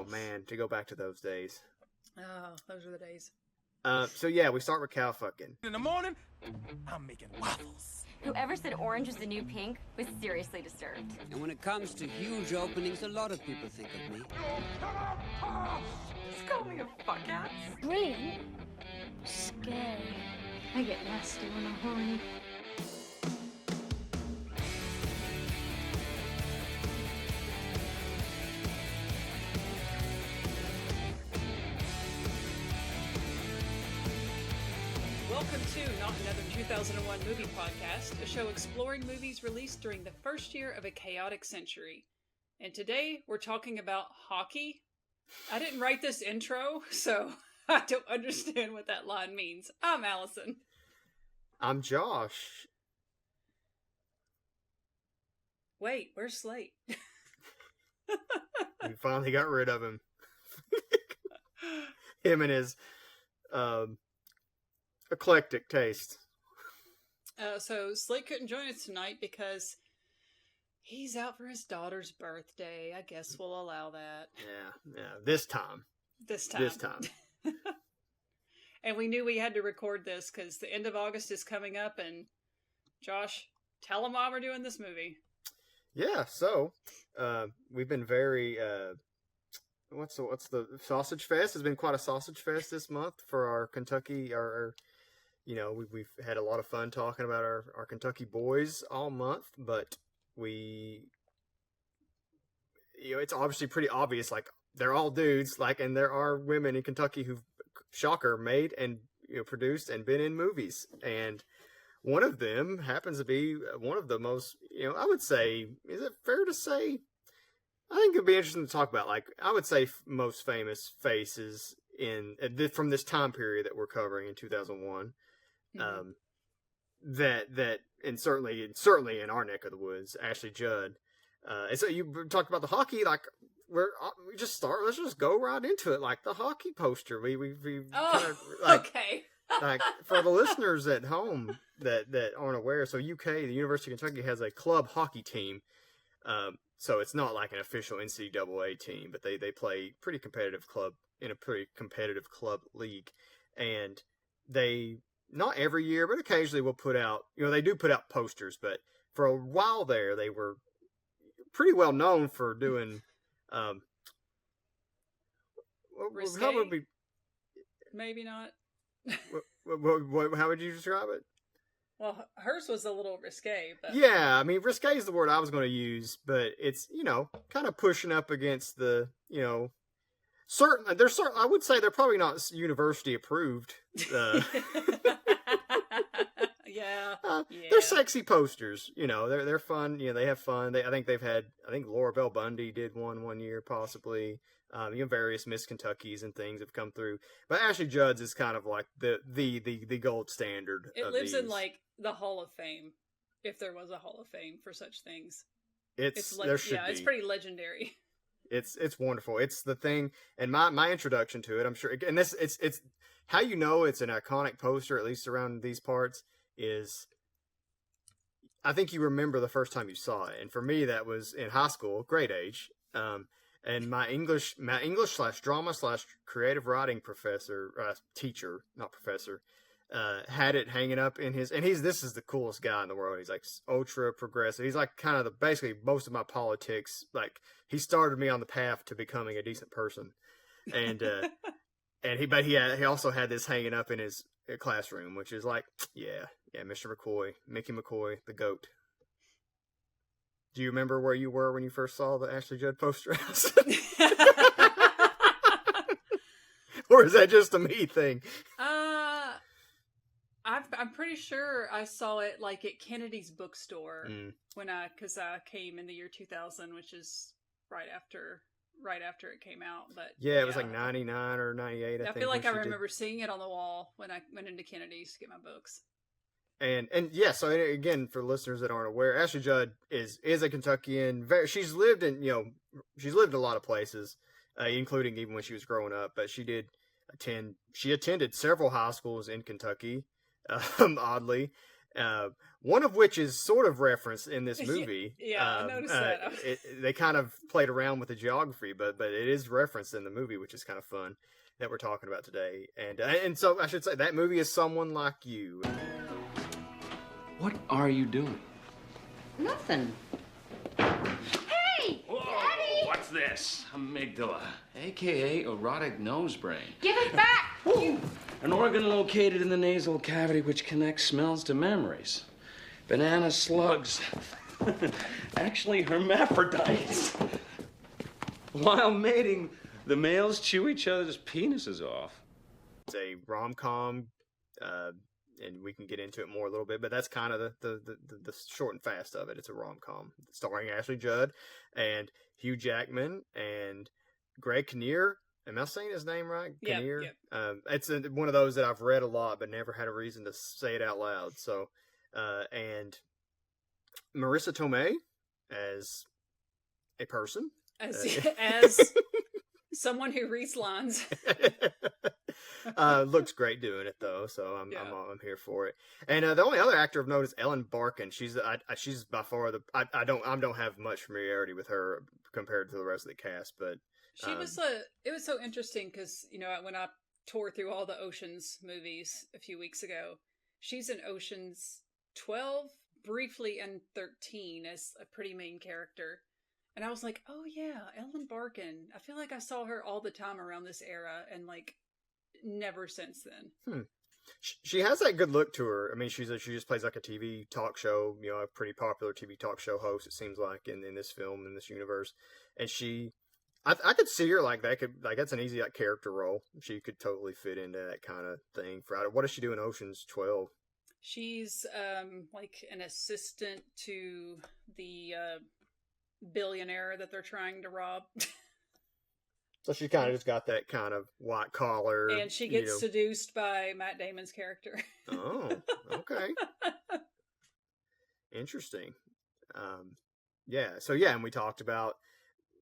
man, to go back to those days. Oh, those are the days. So yeah, we start with cow fucking. In the morning, I'm making waffles. Whoever said orange was the new pink was seriously disturbed. And when it comes to huge openings, a lot of people think of me. Just call me a fuck ass. Brilliant. Scary. I get nasty when I'm horny. Welcome to Not Another 2001 Movie Podcast, a show exploring movies released during the first year of a chaotic century. And today we're talking about hockey. I didn't write this intro, so I don't understand what that line means. I'm Allison. I'm Josh. Wait, where's Slate? We finally got rid of him. Him and his eclectic taste. So Slate couldn't join us tonight because he's out for his daughter's birthday. I guess we'll allow that. Yeah. This time. And we knew we had to record this because the end of August is coming up. And Josh, tell them why we're doing this movie. Yeah. So we've been very. What's the sausage fest? Has been quite a sausage fest this month for our Kentucky. We've had a lot of fun talking about our Kentucky boys all month, but it's obviously pretty obvious, like, they're all dudes, like, and there are women in Kentucky who've, shocker, made and produced and been in movies, and one of them happens to be one of the most, I would say, is it fair to say? I think it'd be interesting to talk about, like, I would say most famous faces from this time period that we're covering in 2001. Mm-hmm. That and certainly in our neck of the woods, Ashley Judd. And so you talked about the hockey, like let's just go right into it, like the hockey poster. We kind of like, okay. Like for the listeners at home that aren't aware, so UK, the University of Kentucky has a club hockey team. So it's not like an official NCAA team, but they play pretty competitive club in a pretty competitive club league, and they. Not every year, but occasionally we'll put out, they do put out posters, but for a while there, they were pretty well known for doing, risque? How would we... Maybe not. How would you describe it? Well, hers was a little risque, but... Yeah, I mean, risque is the word I was going to use, but it's, kind of pushing up against the, I would say they're probably not university approved. Yeah. They're sexy posters. They're fun. They have fun. I think Laura Bell Bundy did one year, possibly. Various Miss Kentuckys and things have come through. But Ashley Judd's is kind of like the gold standard. It lives in like the Hall of Fame, if there was a Hall of Fame for such things. There should be. It's pretty legendary. It's wonderful. It's the thing, and my introduction to it, I'm sure, and it's how it's an iconic poster, at least around these parts, is I think you remember the first time you saw it, and for me that was in high school, grade age, and my English / drama / creative writing professor, teacher, not professor, had it hanging up in his, and this is the coolest guy in the world. He's like ultra progressive. He's like kind of basically most of my politics. Like he started me on the path to becoming a decent person, and he also had this hanging up in his classroom, which is like, yeah, Mr. McCoy, Mickey McCoy, the GOAT. Do you remember where you were when you first saw the Ashley Judd poster? Or is that just a me thing? I'm pretty sure I saw it like at Kennedy's bookstore because I came in the year 2000, which is right after it came out. But yeah, it was like 99 or 98. I feel like I remember seeing it on the wall when I went into Kennedy's to get my books. And yeah, so again, for listeners that aren't aware, Ashley Judd is a Kentuckian. She's lived in a lot of places, including even when she was growing up. But she attended several high schools in Kentucky, oddly, One of which is sort of referenced in this movie. I noticed that. They kind of played around with the geography, but it is referenced in the movie, which is kind of fun that we're talking about today. And so I should say that movie is Someone Like You. What are you doing? Nothing. Whoa, what's this? Amygdala, a.k.a. erotic nose brain. Give it back! Woo! An organ located in the nasal cavity which connects smells to memories. Banana slugs. Actually, hermaphrodites. While mating, the males chew each other's penises off. It's a rom-com, and we can get into it more a little bit, but that's kind of the short and fast of it. It's a rom-com starring Ashley Judd and Hugh Jackman and Greg Kinnear. Am I saying his name right? Kinnear? Yeah. It's one of those that I've read a lot, but never had a reason to say it out loud. So, and Marisa Tomei as a person. As someone who reads lines. Looks great doing it though, so I'm here for it. And the only other actor of note is Ellen Barkin. She's by far I don't have much familiarity with her compared to the rest of the cast, but she was it was so interesting because when I tore through all the Ocean's movies a few weeks ago, she's in Ocean's 12, briefly, and 13 as a pretty main character. And I was like, oh yeah, Ellen Barkin. I feel like I saw her all the time around this era and like never since then. She has that good look to her. I mean, she just plays like a TV talk show, a pretty popular TV talk show host, it seems like, in this film, in this universe. And I could see her like that. That's an easy character role. She could totally fit into that kind of thing. What does she do in Ocean's 12? She's like an assistant to the billionaire that they're trying to rob. So she kind of just got that kind of white collar. And she gets seduced by Matt Damon's character. Oh, okay. Interesting. And we talked about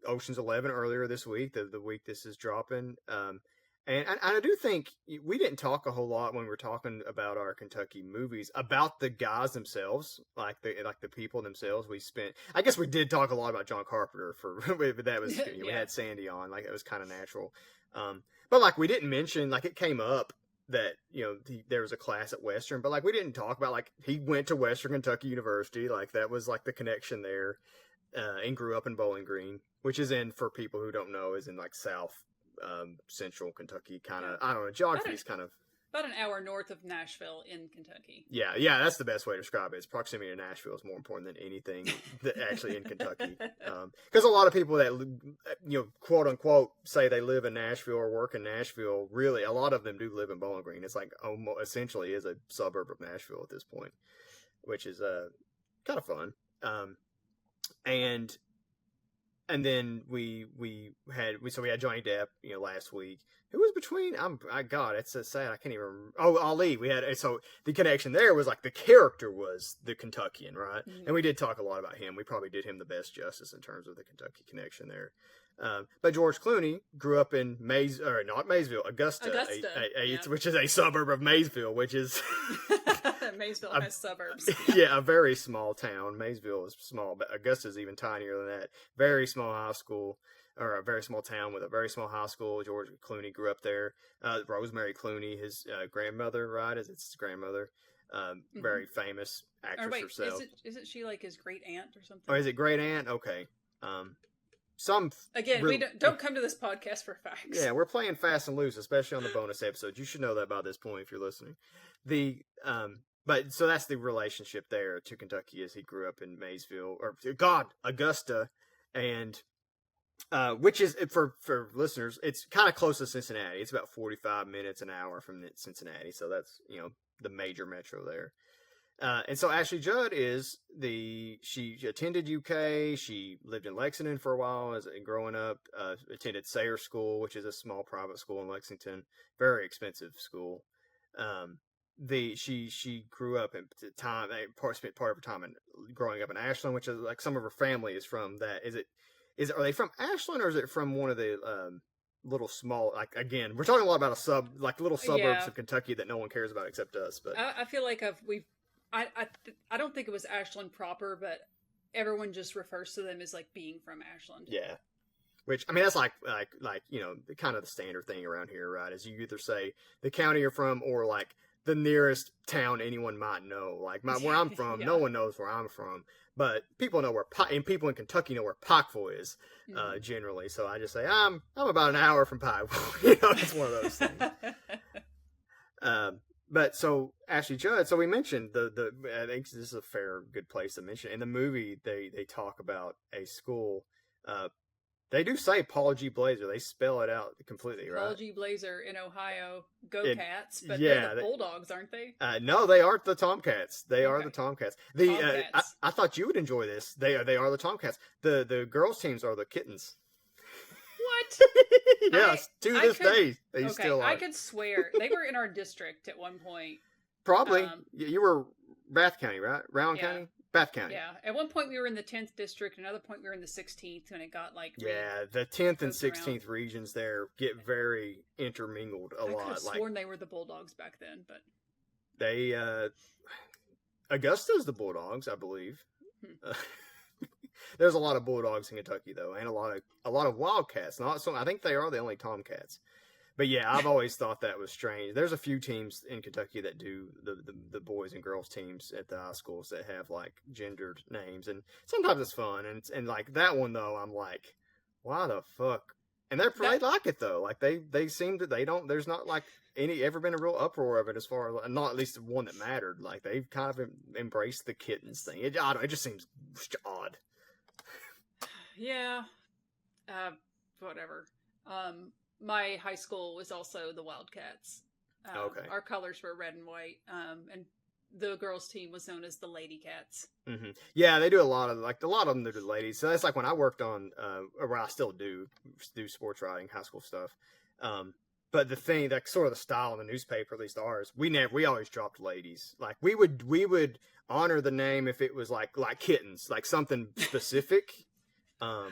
Ocean's 11 earlier this week, the week this is dropping. And I do think we didn't talk a whole lot when we were talking about our Kentucky movies about the guys themselves, like the people themselves. I guess we did talk a lot about John Carpenter but that was we had Sandy on, like it was kind of natural. But like we didn't mention, like it came up that there was a class at Western, but like we didn't talk about like he went to Western Kentucky University, like that was like the connection there, and grew up in Bowling Green, which is for people who don't know, is in like South. Central Kentucky, kind of. I don't know. Geography is kind of about an hour north of Nashville in Kentucky. Yeah, that's the best way to describe it. Its proximity to Nashville is more important than anything that actually in Kentucky. Because a lot of people that quote unquote say they live in Nashville or work in Nashville, really a lot of them do live in Bowling Green. It's like essentially is a suburb of Nashville at this point, which is kind of fun. And then we had Johnny Depp, last week. Who was between? God, it's so sad. I can't even remember. Oh, Ali. We had so the connection there was like the character was the Kentuckian, right? Mm-hmm. And we did talk a lot about him. We probably did him the best justice in terms of the Kentucky connection there. But George Clooney grew up in Augusta. Which is a suburb of Maysville, which is Maysville has suburbs. Yeah, a very small town. Maysville is small, but Augusta's even tinier than that. Very small high school, or a very small town with a very small high school. George Clooney grew up there. Rosemary Clooney, his grandmother, right? It's his grandmother. Very famous actress herself. Isn't she like his great aunt or something? Or is it great aunt? Okay. We don't come to this podcast for facts. Yeah, we're playing fast and loose, especially on the bonus episodes. You should know that by this point if you're listening. But so that's the relationship there to Kentucky, as he grew up in Maysville, Augusta, and which is for listeners, it's kind of close to Cincinnati. It's about 45 minutes an hour from Cincinnati, so that's the major metro there. And so Ashley Judd she attended UK. She lived in Lexington for a while growing up, attended Sayre School, which is a small private school in Lexington, very expensive school. She grew up in spent part of her time growing up in Ashland, which is like some of her family is from that. Are they from Ashland or is it from one of the, little small, like again, we're talking a lot about little suburbs of Kentucky that no one cares about except us. But I feel like I don't think it was Ashland proper, but everyone just refers to them as like being from Ashland. Yeah. Which, I mean, that's like you know, kind of the standard thing around here, right? Is you either say the county you're from or like the nearest town anyone might know. Like where I'm from, Yeah. no one knows where I'm from, but people know and people in Kentucky know where Pikeville is, generally. So I just say I'm about an hour from Pikeville. You know, it's one of those things. But so Ashley Judd. So we mentioned the. I think this is a good place to mention. In the movie, they talk about a school. They do say Paul G. Blazer. They spell it out completely, right? Paul G. Blazer in Ohio. Go Cats. But yeah, they're the Bulldogs, aren't they? No, they aren't the Tomcats. They are Okay. the Tomcats. Tomcats. I thought you would enjoy this. They are the Tomcats. The girls' teams are the Kittens. What? Yes, to this day, they Okay, still are. I could swear. They were in our district at one point. Probably. You were Bath County, right? Rowan Yeah. County? Bath County. Yeah. At one point we were in the 10th district. Another point we were in the 16th when it got like... Yeah, the 10th and goes around. 16th regions there get very intermingled a I could lot. have sworn they were the Bulldogs back then, but... They, Augusta's the Bulldogs, I believe. There's a lot of Bulldogs in Kentucky though, and a lot of Wildcats. I think they are the only Tomcats. But yeah, I've always thought that was strange. There's a few teams in Kentucky that do the boys and girls teams at the high schools that have like gendered names, and sometimes it's fun. And like that one though, I'm like, why the fuck? And they like it though. Like they seem to There's not like ever been a real uproar of it as far as not at least one that mattered. Like they've kind of embraced the kittens thing. It just seems odd. Yeah. Whatever. My high school was also the Wildcats. Okay. Our colors were red and white. And the girls' team was known as the Lady Cats. Mm-hmm. Yeah, they do a lot of them. They're the ladies. So that's like when I worked on, or I still do sports writing, high school stuff. But the thing, that sort of the style in the newspaper, at least ours, we always dropped ladies. Like we would honor the name if it was like kittens, like something specific. I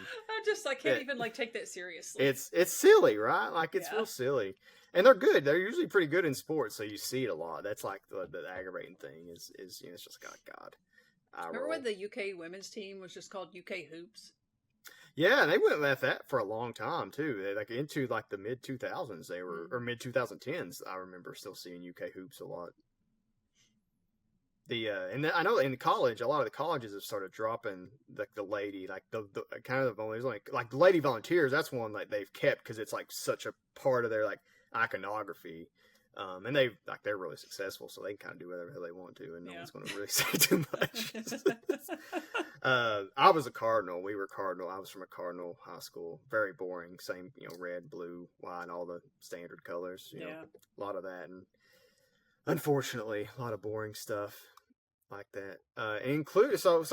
can't even take that seriously. It's silly, right? Like it's Yeah. real silly, and they're good. They're usually pretty good in sports, so you see it a lot. That's like the aggravating thing is it's just God. Remember when the UK women's team was just called UK Hoops? Yeah, they went with that for a long time too. They, like into like the mid 2000s, they were or mid 2010s. I remember still seeing UK Hoops a lot. And I know in college, a lot of the colleges have started dropping the lady, like the kind of there's like the Lady Volunteers. That's one that they've kept because it's like such a part of their like iconography. And they're really successful, so they can kind of do whatever the hell they want to, and no one's going to really say too much. I was a Cardinal. We were Cardinal. I was from a Cardinal high school. Very boring. Same, red, blue, white, all the standard colors. You know, a lot of that, and unfortunately, a lot of boring stuff like that. So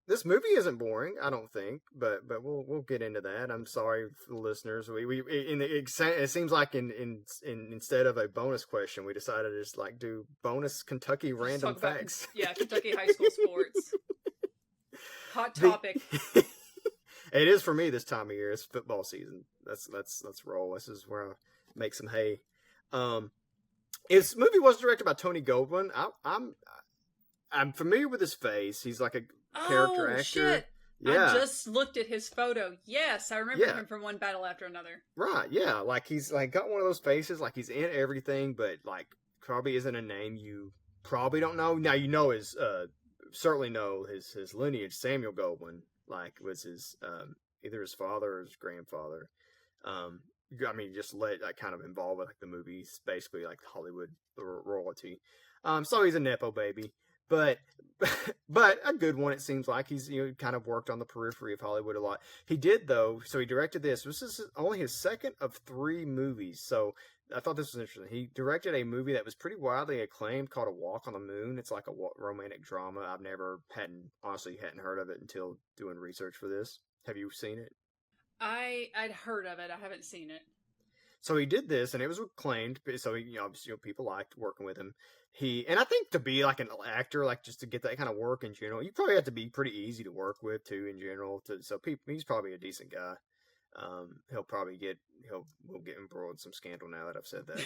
this movie isn't boring, I don't think, but we'll get into that. I'm sorry for the listeners. It seems like instead of a bonus question, we decided to just like do bonus Kentucky random facts. Kentucky high school sports. Hot topic. It is for me this time of year. It's football season. Let's roll. This is where I make some hay. This movie was directed by Tony Goldwyn. I'm familiar with his face. He's like a character actor. Shit. Yeah. I just looked at his photo. Yes, I remember him from one battle after another. Right, yeah. Like he's like got one of those faces, like he's in everything, but like probably isn't a name you probably don't know. Now you know his certainly know his lineage. Samuel Goldwyn, like was his either his father or his grandfather. I mean, just kind of involved with like the movies, basically like Hollywood royalty. So he's a nepo baby. But a good one, it seems like. He's kind of worked on the periphery of Hollywood a lot. He did, though, so he directed this. This is only his second of 3 movies, so I thought this was interesting. He directed a movie that was pretty widely acclaimed called A Walk on the Moon. It's like a romantic drama. I've honestly hadn't heard of it until doing research for this. Have you seen it? I'd heard of it. I haven't seen it. So he did this, and it was acclaimed. So obviously, people liked working with him. And I think to be like an actor, like just to get that kind of work in general, you probably have to be pretty easy to work with too. In general, he's probably a decent guy. We'll get embroiled in some scandal now that I've said that.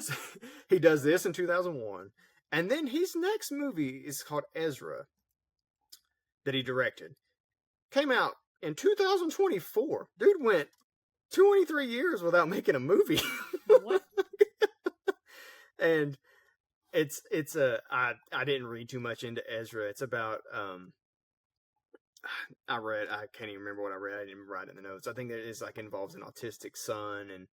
So he does this in 2001, And then his next movie is called Ezra, that he directed. Came out in 2024. Dude went 23 years without making a movie. What? And I didn't read too much into Ezra. It's about I can't even remember what I read. I didn't even write it in the notes. I think that it's like involves an autistic son, and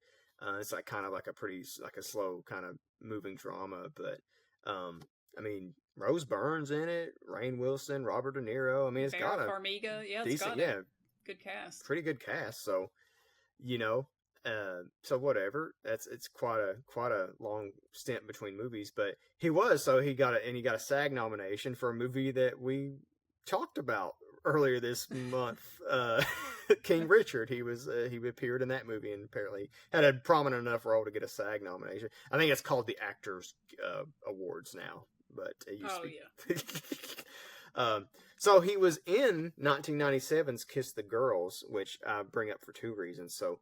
it's like kind of like a slow kind of moving drama. But I mean, Rose Byrne's in it, Rainn Wilson, Robert De Niro. I mean, it's Vera got a Farmiga. Yeah, it's decent, got a good cast. pretty good cast. So, you know, so whatever. It's quite a long stint between movies, but he got a SAG nomination for a movie that we talked about earlier this month. King Richard. He appeared in that movie and apparently had a prominent enough role to get a SAG nomination. I think it's called the Actors Awards now, but it used to be. So he was in 1997's Kiss the Girls, which I bring up for two reasons. So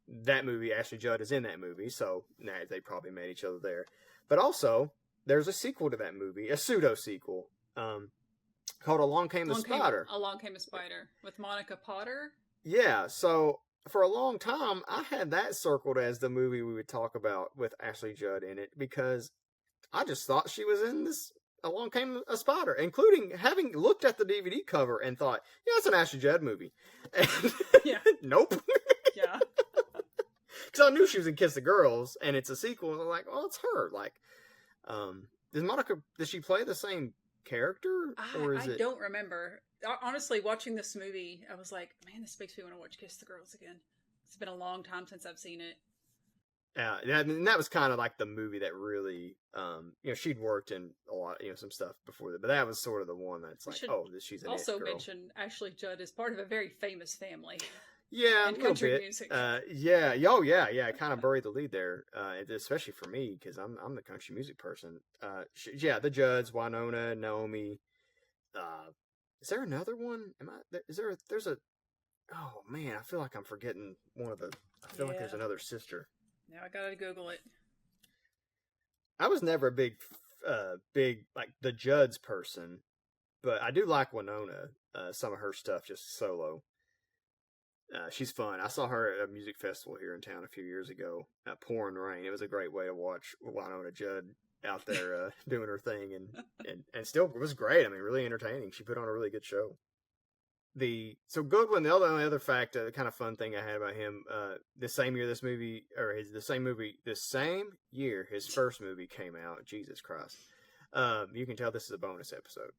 that movie, Ashley Judd is in that movie, so they probably made each other there. But also, there's a sequel to that movie, a pseudo-sequel, called Along Came the Spider. Along Came a Spider with Monica Potter. Yeah, so for a long time, I had that circled as the movie we would talk about with Ashley Judd in it, because I just thought she was in this Along Came a Spider, including having looked at the DVD cover and thought, yeah, it's an Ashley Judd movie. And Yeah. Nope. Yeah. Because I knew she was in Kiss the Girls, and it's a sequel, and I'm like, oh, it's her. Like, does she play the same character? I don't remember. Honestly, watching this movie, I was like, man, this makes me want to watch Kiss the Girls again. It's been a long time since I've seen it. Yeah, and that was kind of like the movie that really, she'd worked in a lot, some stuff before that, but that was sort of the one that's like, she's an also it girl. mention Ashley Judd is part of a very famous family. Yeah, in a little country bit. music. Yeah. Kind of buried the lead there, especially for me because I'm the country music person. The Judds, Winona, Naomi. Is there another one? There's a? Oh man, I feel like I'm forgetting one of the. I feel like there's another sister. Now I gotta Google it. I was never a big like the Judds person, but I do like Winona. Some of her stuff just solo. She's fun. I saw her at a music festival here in town a few years ago. Pouring rain. It was a great way to watch Winona Judd out there doing her thing, and still it was great. I mean, really entertaining. She put on a really good show. Goodwin, the only other fact, the kind of fun thing I had about him, the same year his first movie came out. Jesus Christ. You can tell this is a bonus episode.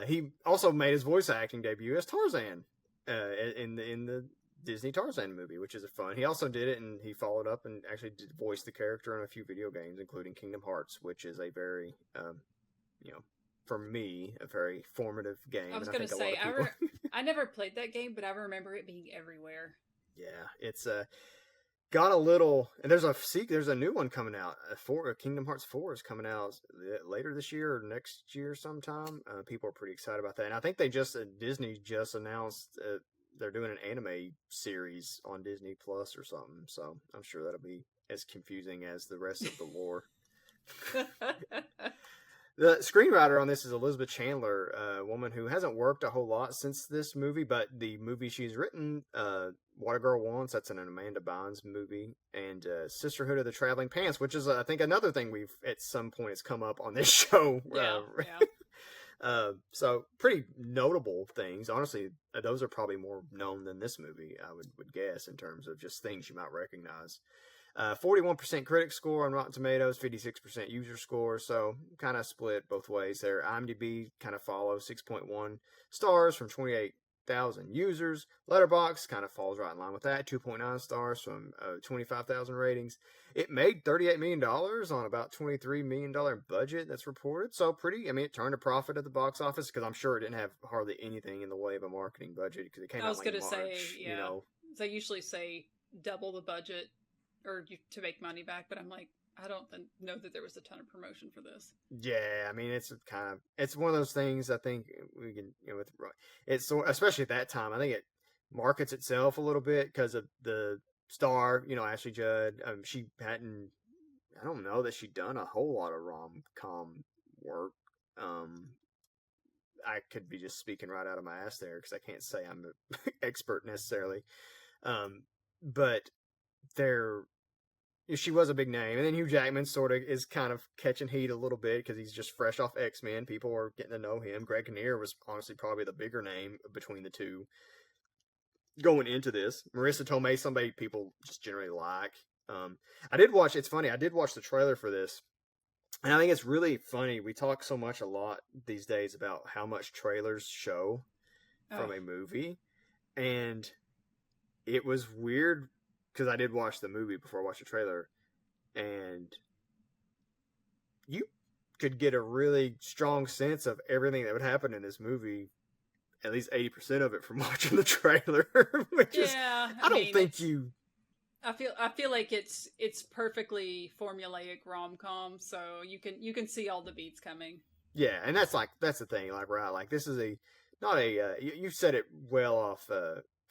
He also made his voice acting debut as Tarzan in the Disney Tarzan movie, which is fun. He also did it, and he followed up and actually did voice the character in a few video games, including Kingdom Hearts, which is a very, for me, a very formative game. I was going to say, I never played that game, but I remember it being everywhere. Yeah, it's got a little, and there's a new one coming out. Kingdom Hearts 4 is coming out later this year or next year sometime. People are pretty excited about that, and I think Disney just announced they're doing an anime series on Disney Plus or something. So I'm sure that'll be as confusing as the rest of the lore. The screenwriter on this is Elizabeth Chandler, a woman who hasn't worked a whole lot since this movie, but the movie she's written, What a Girl Wants, that's an Amanda Bynes movie, and Sisterhood of the Traveling Pants, which is, I think, another thing we've, at some point, has come up on this show. So, pretty notable things. Honestly, those are probably more known than this movie, I would guess, in terms of just things you might recognize. 41% critic score on Rotten Tomatoes, 56% user score, so kind of split both ways there. IMDb kind of follows 6.1 stars from 28,000 users. Letterboxd kind of falls right in line with that, 2.9 stars from 25,000 ratings. It made $38 million on about $23 million budget that's reported, so it turned a profit at the box office, because I'm sure it didn't have hardly anything in the way of a marketing budget, because it came out in March. They usually say double the budget to make money back, but I'm like, I don't know that there was a ton of promotion for this. Yeah, I mean, it's one of those things. I think we can, it's so, especially at that time, I think it markets itself a little bit because of the star, Ashley Judd. I don't know that she'd done a whole lot of rom-com work. I could be just speaking right out of my ass there because I can't say I'm an expert necessarily. But she was a big name. And then Hugh Jackman sort of is kind of catching heat a little bit because he's just fresh off X-Men. People are getting to know him. Greg Kinnear was honestly probably the bigger name between the two going into this. Marisa Tomei, somebody people just generally like. It's funny, I did watch the trailer for this. And I think it's really funny. We talk so much a lot these days about how much trailers show from a movie. And it was weird because I did watch the movie before I watched the trailer. And you could get a really strong sense of everything that would happen in this movie, at least 80% of it from watching the trailer. Which is, I don't think you... I feel like it's perfectly formulaic rom-com, so you can see all the beats coming. Yeah, and that's the thing, like, right, like this is you said it well off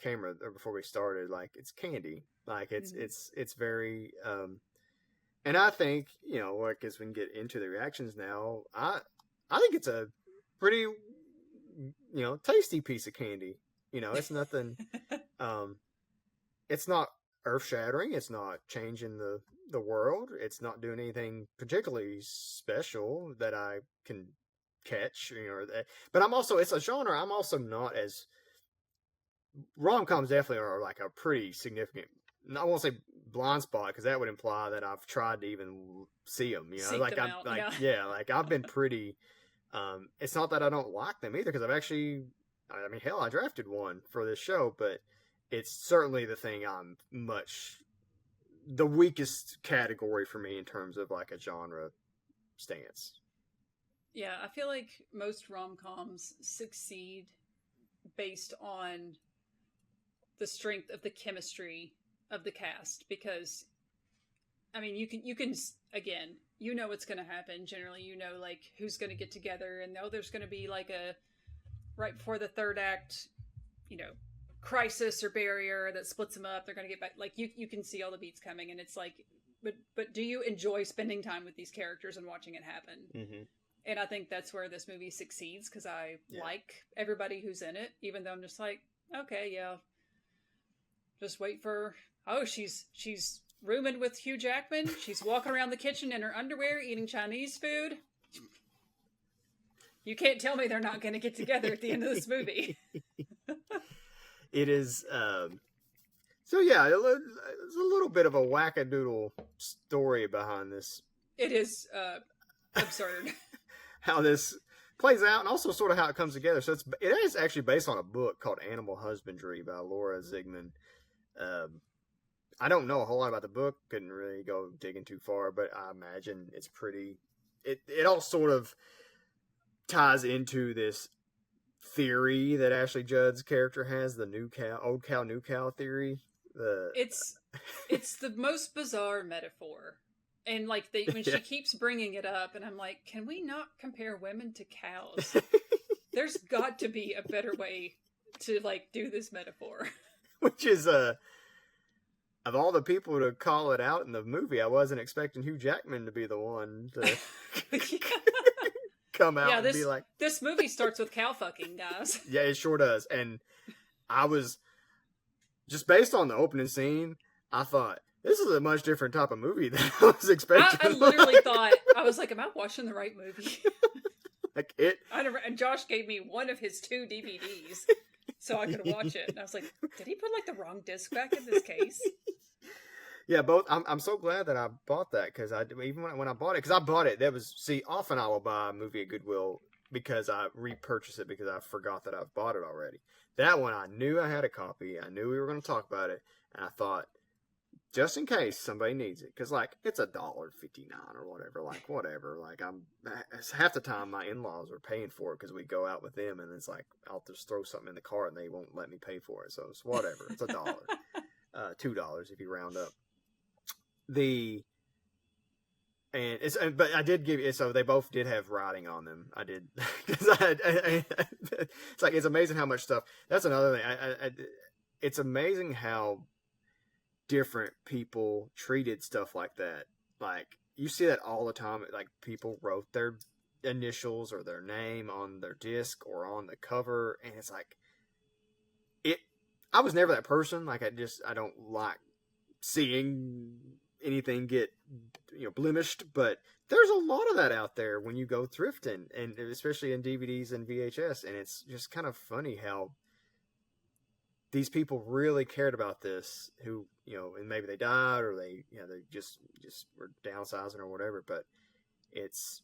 camera before we started, like it's candy, like it's very and I think, like as we can get into the reactions now, I think it's a pretty tasty piece of candy. It's nothing it's not earth-shattering. It's not changing the world. It's not doing anything particularly special that I can catch. But it's a genre I'm also not as... Rom-coms definitely are like a pretty significant... I won't say blind spot because that would imply that I've tried to even see them. Seek like them I'm out, like yeah. like I've been pretty... it's not that I don't like them either because I've actually... I mean, hell, I drafted one for this show, but it's certainly the thing I'm the weakest category for me in terms of like a genre stance. Yeah, I feel like most rom-coms succeed based on the strength of the chemistry of the cast because, I mean, you can again, what's going to happen. Generally, like who's going to get together and there's going to be like a right before the third act, crisis or barrier that splits them up. They're going to get back. Like you can see all the beats coming, and it's like, but do you enjoy spending time with these characters and watching it happen? Mm-hmm. And I think that's where this movie succeeds because I like everybody who's in it, even though I'm just like, okay, yeah, just wait for. Oh, she's rooming with Hugh Jackman. She's walking around the kitchen in her underwear, eating Chinese food. You can't tell me they're not going to get together at the end of this movie. It is, so yeah, it's a little bit of a wackadoodle story behind this. It is absurd. How this plays out and also sort of how it comes together. So it is actually based on a book called Animal Husbandry by Laura Zigman. I don't know a whole lot about the book. Couldn't really go digging too far, but I imagine it's pretty... It all sort of ties into this theory that Ashley Judd's character has, the old cow, new cow theory. It's the most bizarre metaphor. And like when she keeps bringing it up, and I'm like, can we not compare women to cows? There's got to be a better way to like do this metaphor. Which is of all the people to call it out in the movie, I wasn't expecting Hugh Jackman to be the one to come out and be like... This movie starts with cow fucking, guys. Yeah, it sure does. And I was... Just based on the opening scene, I thought, this is a much different type of movie than I was expecting. I literally thought, I was like, am I watching the right movie? Like it... And Josh gave me one of his 2 DVDs so I could watch it. And I was like, did he put like the wrong disc back in this case? Yeah, both. I'm so glad that I bought that because even when I bought it, because I bought it, often I will buy a movie at Goodwill because I repurchase it because I forgot that I've bought it already. That one, I knew I had a copy. I knew we were going to talk about it, and I thought, just in case somebody needs it, because like it's $1.59 or whatever. Like whatever. Like half the time my in-laws are paying for it because we go out with them, and it's like I'll just throw something in the cart and they won't let me pay for it. So it's whatever. It's $1, $2 if you round up. But I did give you, so they both did have writing on them. I did, because it's like, it's amazing how much stuff, that's another thing. It's amazing how different people treated stuff like that. Like, you see that all the time. Like, people wrote their initials or their name on their disc or on the cover, and it's like I was never that person. Like I don't like seeing anything get blemished, but there's a lot of that out there when you go thrifting, and especially in DVDs and VHS, and it's just kind of funny how these people really cared about this, who, and maybe they died or they just were downsizing or whatever, but it's,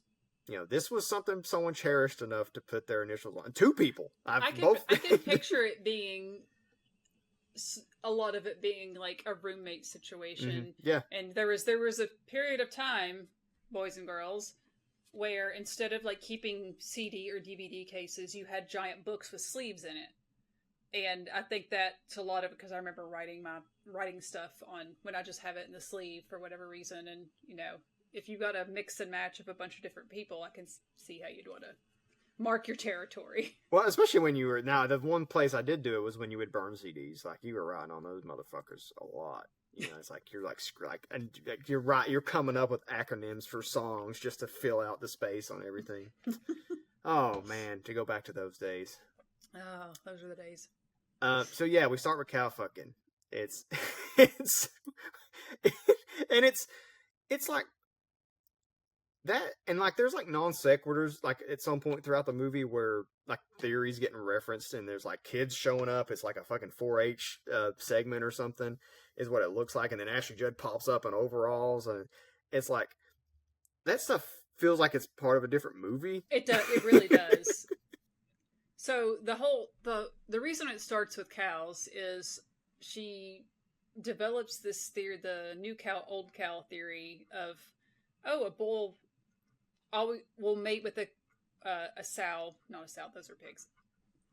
this was something someone cherished enough to put their initials on. Two people. I can picture it being, a lot of it being like a roommate situation. Mm-hmm. Yeah. And there was a period of time, boys and girls, where instead of like keeping CD or DVD cases, you had giant books with sleeves in it. And I think that's a lot of it because I remember writing stuff on when I just have it in the sleeve for whatever reason. And, if you got a mix and match of a bunch of different people, I can see how you'd want to mark your territory. Well, especially when you were, now the one place I did do it was when you would burn CDs. Like you were writing on those motherfuckers a lot. It's like you're and you're coming up with acronyms for songs just to fill out the space on everything. Oh man, to go back to those days. Oh, those are the days. So yeah, we start with cow fucking. It's like that, and like there's like non sequiturs like at some point throughout the movie where like theories getting referenced, and there's like kids showing up. It's like a fucking 4-H segment or something is what it looks like, and then Ashley Judd pops up in overalls, and it's like that stuff feels like it's part of a different movie. It does. It really does. So the reason it starts with cows is she develops this theory, the new cow, old cow theory of, a bull will mate with a sow, not a sow. Those are pigs.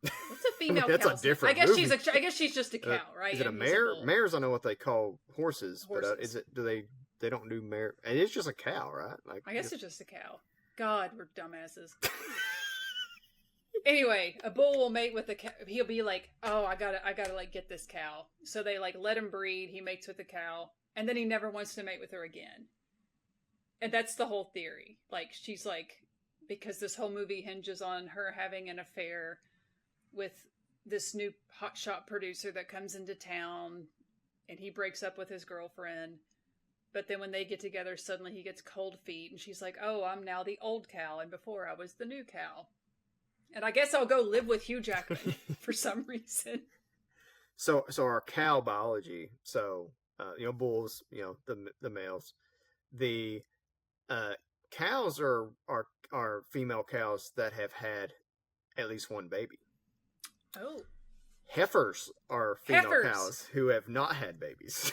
What's a female That's cow? a different. I guess she's just a cow, right? Is it a mare? Mares, I know what they call horses, but is it? Do they don't do mare? And it's just a cow, right? Like I guess it's just a cow. God, we're dumbasses. Anyway, a bull will mate with a cow. He'll be like, "Oh, I gotta like get this cow." So they like let him breed. He mates with the cow, and then he never wants to mate with her again. And that's the whole theory. Like she's like, because this whole movie hinges on her having an affair with this new hotshot producer that comes into town, and he breaks up with his girlfriend. But then when they get together, suddenly he gets cold feet, and she's like, "Oh, I'm now the old cow, and before I was the new cow." And I guess I'll go live with Hugh Jackman for some reason. So our cow biology. So bulls. The males. The cows are female cows that have had at least one baby. Oh. Heifers are female cows who have not had babies.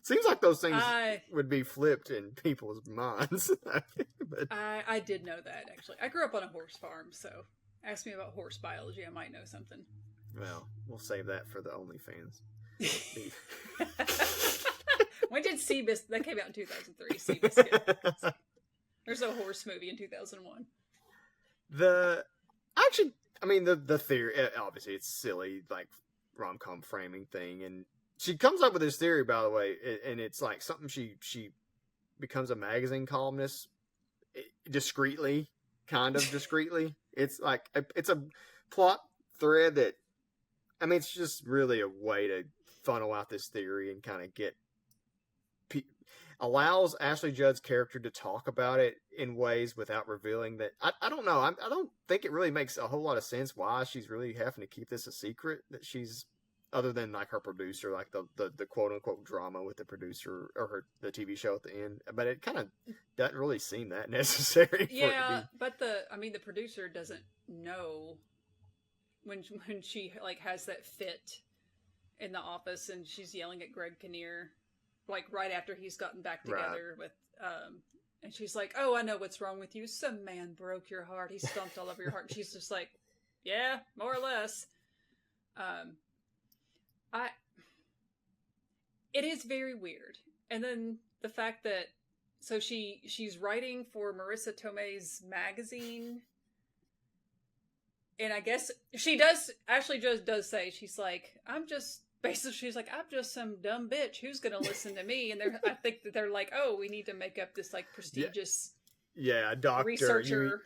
Seems like those things would be flipped in people's minds. But I did know that, actually. I grew up on a horse farm, so ask me about horse biology. I might know something. Well, we'll save that for the OnlyFans. When did Seabiscuit? That came out in 2003. Seabiscuit. There's a horse movie in 2001. The theory, obviously it's silly, like rom-com framing thing, and she comes up with this theory, by the way, and it's like something she becomes a magazine columnist discreetly. It's like it's a plot thread that, it's just really a way to funnel out this theory and kind of get allows Ashley Judd's character to talk about it in ways without revealing that. I don't know. I don't think it really makes a whole lot of sense why she's really having to keep this a secret, that she's, other than like her producer, like the quote unquote drama with the producer or the TV show at the end. But it kind of doesn't really seem that necessary. Yeah, but the producer doesn't know when she like has that fit in the office and she's yelling at Greg Kinnear, like right after he's gotten back together with and she's like, "Oh, I know what's wrong with you. Some man broke your heart. He stomped all over your heart." And she's just like, "Yeah, more or less." It is very weird. And then the fact that, so she's writing for Marisa Tomei's magazine, and I guess she does, Ashley just does say, she's like, I'm just some dumb bitch who's gonna listen to me. And I think that they're like, oh, we need to make up this like prestigious Yeah, a doctor. researcher.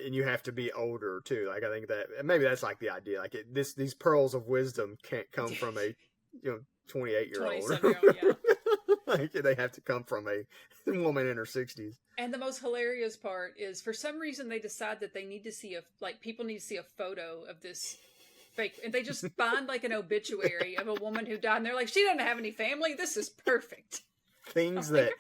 And you have to be older too. Like I think that maybe that's like the idea. Like these pearls of wisdom can't come from a 28-year-old. 27-year-old, yeah. Like they have to come from a woman in her 60s. And the most hilarious part is, for some reason, they decide that they need to see people need to see a photo of this fake, and they just find like an obituary of a woman who died, and they're like, she doesn't have any family. This is perfect. Things that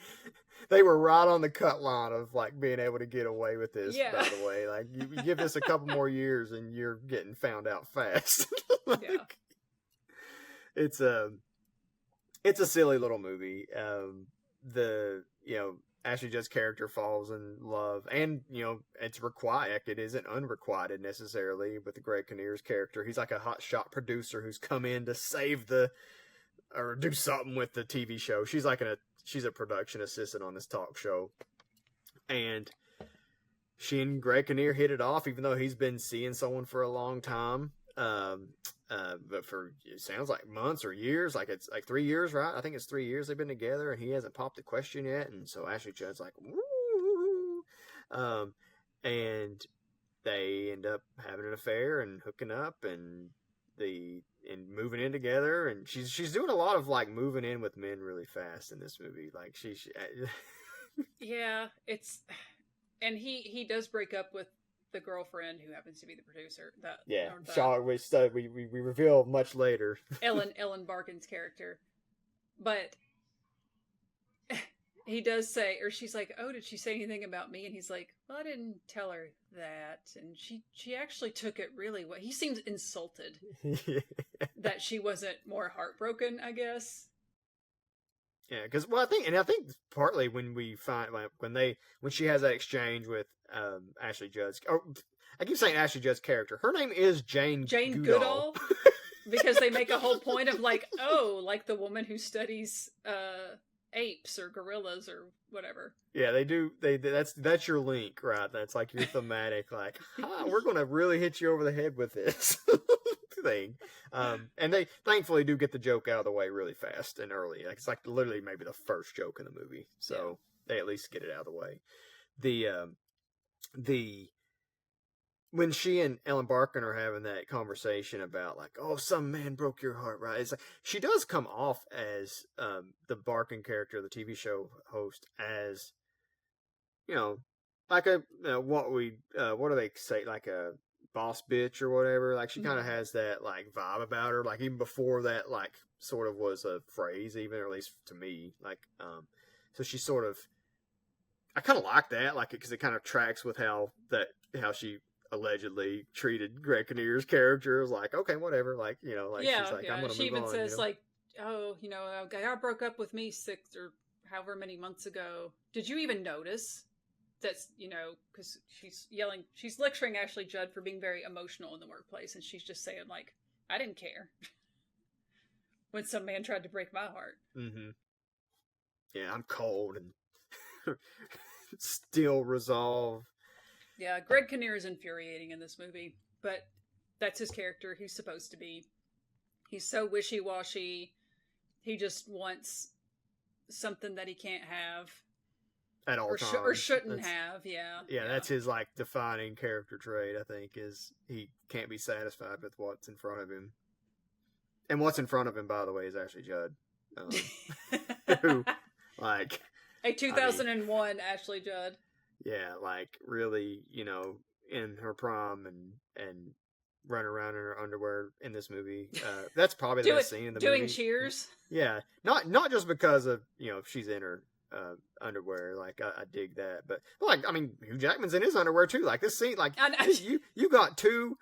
they were right on the cut line of like being able to get away with this. Yeah. By the way, like you give this a couple more years, and you're getting found out fast. Yeah. It's a silly little movie. Ashley Judd's character falls in love, and it's requited. It isn't unrequited necessarily with Greg Kinnear's character. He's like a hotshot producer who's come in to save or do something with the TV show. She's a production assistant on this talk show, and she and Greg Kinnear hit it off, even though he's been seeing someone for a long time. But it sounds like months or years, like it's like 3 years, right? I think it's 3 years they've been together, and he hasn't popped the question yet. And so Ashley Judd's like, woo, and they end up having an affair and hooking up and moving in together. And she's doing a lot of like moving in with men really fast in this movie. Like she Yeah, and he does break up with the girlfriend who happens to be the producer. We reveal much later. Ellen Barkin's character, but he does say, or she's like, "Oh, did she say anything about me?" And he's like, "Well, I didn't tell her that." And she actually took it really well. He seems insulted that she wasn't more heartbroken, I guess. Yeah, because I think partly when we find when she has that exchange with Ashley Judd's, I keep saying Ashley Judd's character. Her name is Jane Goodall. Because they make a whole point of like the woman who studies apes or gorillas or whatever. Yeah, they do. That's your link, right? That's like your thematic. Like, we're going to really hit you over the head with this thing. And they thankfully do get the joke out of the way really fast and early. Like, it's like literally maybe the first joke in the movie, so they at least get it out of the way. When she and Ellen Barkin are having that conversation about like, oh, some man broke your heart, right? It's like she does come off as the Barkin character, the TV show host, as like a what do they say, like a boss bitch or whatever. Like she kind of has that like vibe about her. Like even before that, like sort of was a phrase, even, or at least to me. Like so she sort of, I kind of like that, like because it kind of tracks with how she allegedly treated Greg Kinnear's character. Is like, okay, whatever, like she's like, I'm gonna she move even on, says like, oh, a guy broke up with me 6 or however many months ago. Did you even notice? That's because she's lecturing Ashley Judd for being very emotional in the workplace, and she's just saying like, I didn't care when some man tried to break my heart. Mm-hmm. Yeah, I'm cold and still resolve. Yeah, Greg Kinnear is infuriating in this movie, but that's his character. He's supposed to be. He's so wishy-washy. He just wants something that he can't have. At all times. Or shouldn't have, yeah. Yeah, that's his, like, defining character trait, I think, is he can't be satisfied with what's in front of him. And what's in front of him, by the way, is Ashley Judd. Who, like... A 2001 Ashley Judd. Yeah, like, really, in her prime and running around in her underwear in this movie. That's probably the best scene in the movie. Doing cheers? Yeah. Not just because of, she's in her underwear. Like, I dig that. But, like, I mean, Hugh Jackman's in his underwear, too. Like, this scene, like, you got two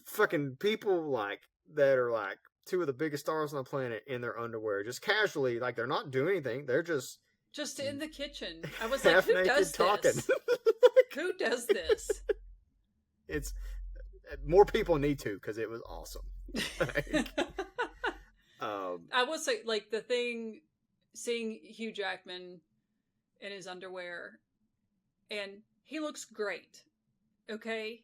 fucking people, like, that are, like, two of the biggest stars on the planet in their underwear. Just casually, like, they're not doing anything. They're just in the kitchen. I was like, who does this? Who does this? It's more people need to, because it was awesome. I will say, like, the thing, seeing Hugh Jackman in his underwear, and he looks great. Okay,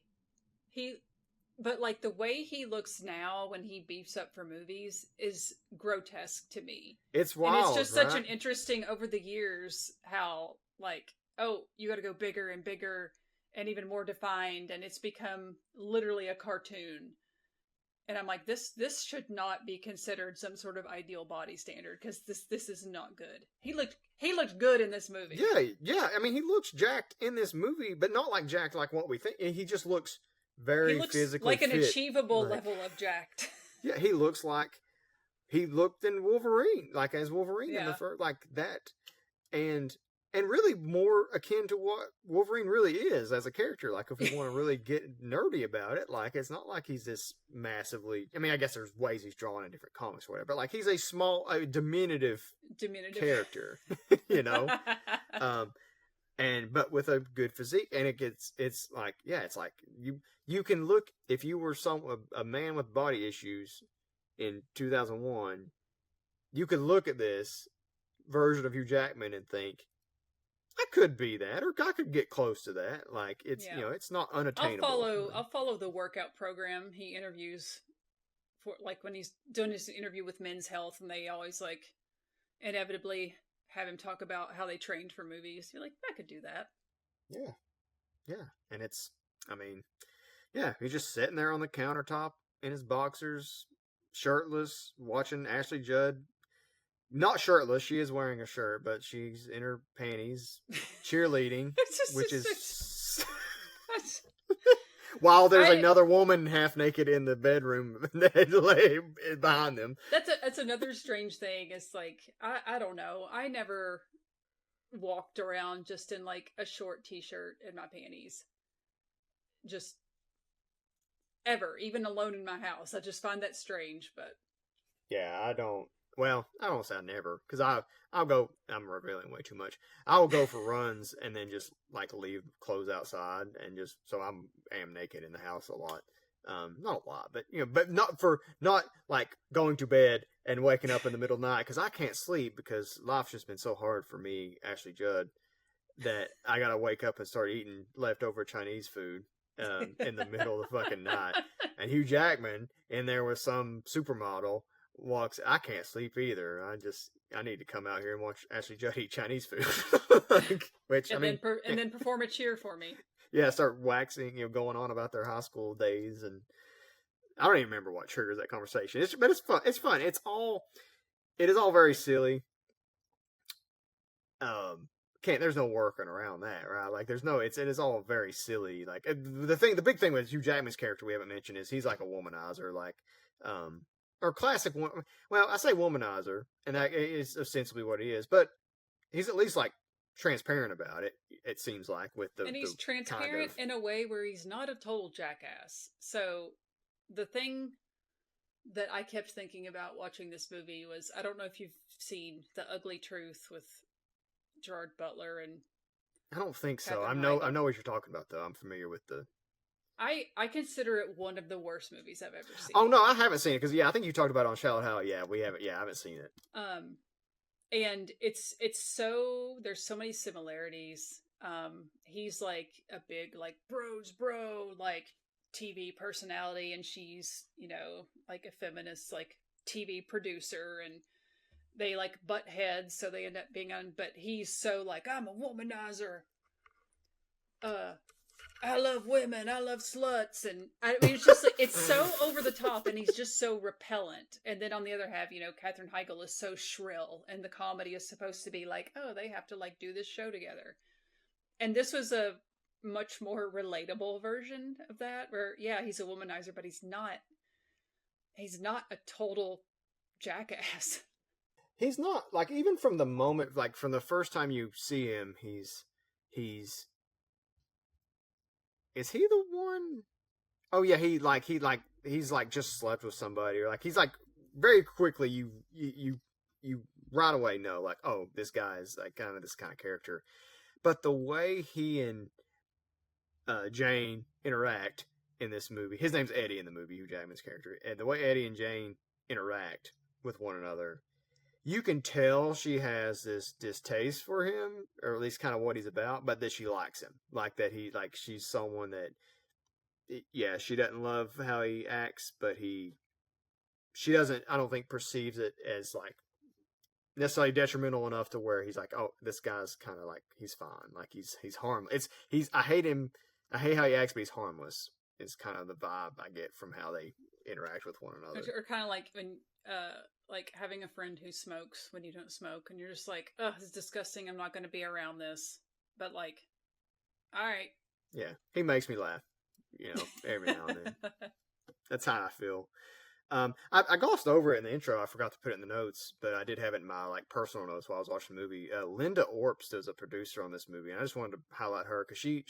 but like the way he looks now when he beefs up for movies is grotesque to me. It's wild. And it's just such an interesting, over the years, how like oh, you got to go bigger and bigger and even more defined, and it's become literally a cartoon. And I'm like, this should not be considered some sort of ideal body standard, because this is not good. He looked good in this movie. Yeah. I mean, he looks jacked in this movie, but not like jacked like what we think. He just looks very physically like an fit. achievable level of jacked. Yeah, he looks like he looked in Wolverine, like as Wolverine in the first, like that, and really more akin to what Wolverine really is as a character. Like, if we want to really get nerdy about it, like, it's not like he's this massively, I mean, I guess there's ways he's drawn in different comics or whatever, but like, he's a small, diminutive character, you know? But with a good physique, and it's like, yeah, it's like, you can look, if you were a man with body issues in 2001, you could look at this version of Hugh Jackman and think, I could be that, or I could get close to that. Like, it's, you know, it's not unattainable. I'll follow the workout program he interviews for, like, when he's doing his interview with Men's Health, and they always, like, inevitably have him talk about how they trained for movies. You're like, I could do that. Yeah. And it's, I mean, yeah, he's just sitting there on the countertop in his boxers, shirtless, watching Ashley Judd. Not shirtless, she is wearing a shirt, but she's in her panties, cheerleading, which is... While there's another woman half naked in the bedroom behind them. That's another strange thing. It's like, I don't know. I never walked around just in, like, a short t-shirt and my panties. Just ever, even alone in my house. I just find that strange, but... Yeah, I don't. Well, I don't say never, because I'll go, I'm revealing way too much. I'll go for runs and then just, like, leave clothes outside, and just, so I am naked in the house a lot. Not a lot, but, you know, but not like going to bed and waking up in the middle of the night, because I can't sleep, because life's just been so hard for me, Ashley Judd, that I gotta wake up and start eating leftover Chinese food in the middle of the fucking night. And Hugh Jackman in there with some supermodel walks. I can't sleep either. I need to come out here and watch Ashley Judd eat Chinese food. Then perform a cheer for me. Yeah, start waxing, going on about their high school days, and I don't even remember what triggers that conversation. But it's fun. It's fun. It is all very silly. There's no working around that, right? Like, it is all very silly. Like, the big thing with Hugh Jackman's character we haven't mentioned is he's like a womanizer, like, or classic one. Well, I say womanizer, and that is ostensibly what he is, but he's at least, like, transparent about it. It seems like, and he's transparent in a way where he's not a total jackass. So the thing that I kept thinking about watching this movie was, I don't know if you've seen The Ugly Truth with Gerard Butler and I don't think so. Katherine I know what you're talking about, though. I'm familiar with the. I consider it one of the worst movies I've ever seen. Oh no, I haven't seen it, because I think you talked about it on Shallow Hal. Yeah, we haven't. Yeah, I haven't seen it. And it's so, there's so many similarities. He's like a big, like, bro, like, TV personality, and she's, like a feminist, like, TV producer, and they, like, butt heads, so they end up being on, but he's so, like, I'm a womanizer. I love women, I love sluts, and I mean, it's just like, it's so over the top, and he's just so repellent. And then on the other half, Katherine Heigl is so shrill, and the comedy is supposed to be like, oh, they have to, like, do this show together. And this was a much more relatable version of that, where, yeah, he's a womanizer, but he's not a total jackass. He's not, like, even from the moment, like, from the first time you see him, he's is he the one? Oh yeah, he's like just slept with somebody, or like he's like very quickly you right away know, like, oh, this guy is like kind of this kind of character. But the way he and Jane interact in this movie, his name's Eddie in the movie, Hugh Jackman's character, and the way Eddie and Jane interact with one another, you can tell she has this distaste for him, or at least kind of what he's about, but that she likes him. Like, that she's someone that, yeah, she doesn't love how he acts, but she doesn't, I don't think, perceives it as, like, necessarily detrimental enough to where he's like, oh, this guy's kind of like, he's fine, like he's harmless. I hate him. I hate how he acts, but he's harmless. Is kind of the vibe I get from how they interact with one another. Or kind of like when, like having a friend who smokes when you don't smoke, and you're just like, oh, this is disgusting. I'm not going to be around this. But like, all right. Yeah, he makes me laugh, every now and then. That's how I feel. I glossed over it in the intro. I forgot to put it in the notes, but I did have it in my like personal notes while I was watching the movie. Linda Orpst is a producer on this movie, and I just wanted to highlight her because she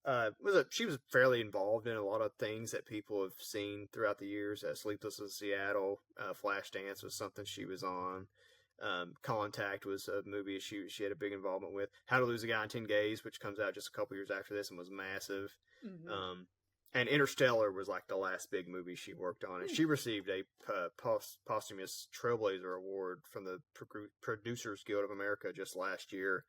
was fairly involved in a lot of things that people have seen throughout the years. Sleepless in Seattle, Flashdance was something she was on. Contact was a movie she had a big involvement with. How to Lose a Guy in 10 Days, which comes out just a couple years after this and was massive. Mm-hmm. And Interstellar was like the last big movie she worked on, and she received a posthumous Trailblazer Award from the Producers Guild of America just last year.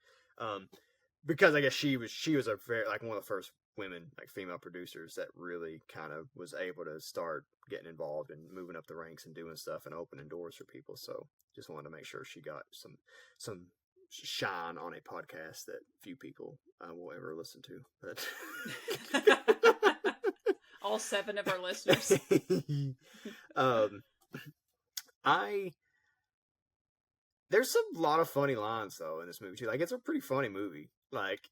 Because I guess she was a very, like, one of the first women, like, female producers that really kind of was able to start getting involved and moving up the ranks and doing stuff and opening doors for people. So just wanted to make sure she got some shine on a podcast that few people will ever listen to. But all 7 of our listeners. There's a lot of funny lines though in this movie too. Like, it's a pretty funny movie. Like,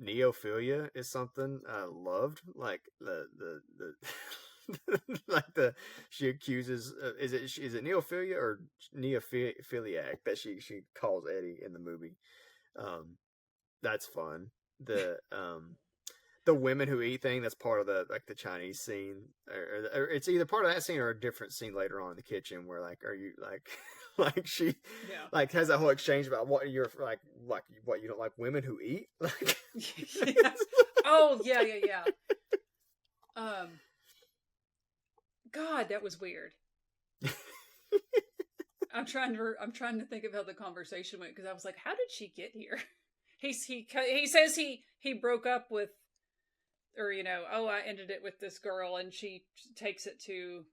neophilia is something I loved. Like the she accuses is it neophilia or neophiliac that she calls Eddie in the movie. That's fun. The women who eat thing, that's part of the Chinese scene, or it's either part of that scene or a different scene later on in the kitchen where like, are you like like she like has that whole exchange about what you're like what you don't like women who eat. Like, yeah. Oh yeah. God, that was weird. I'm trying to think of how the conversation went, because I was like, how did she get here? He says he broke up with, or I ended it with this girl, and she takes it to,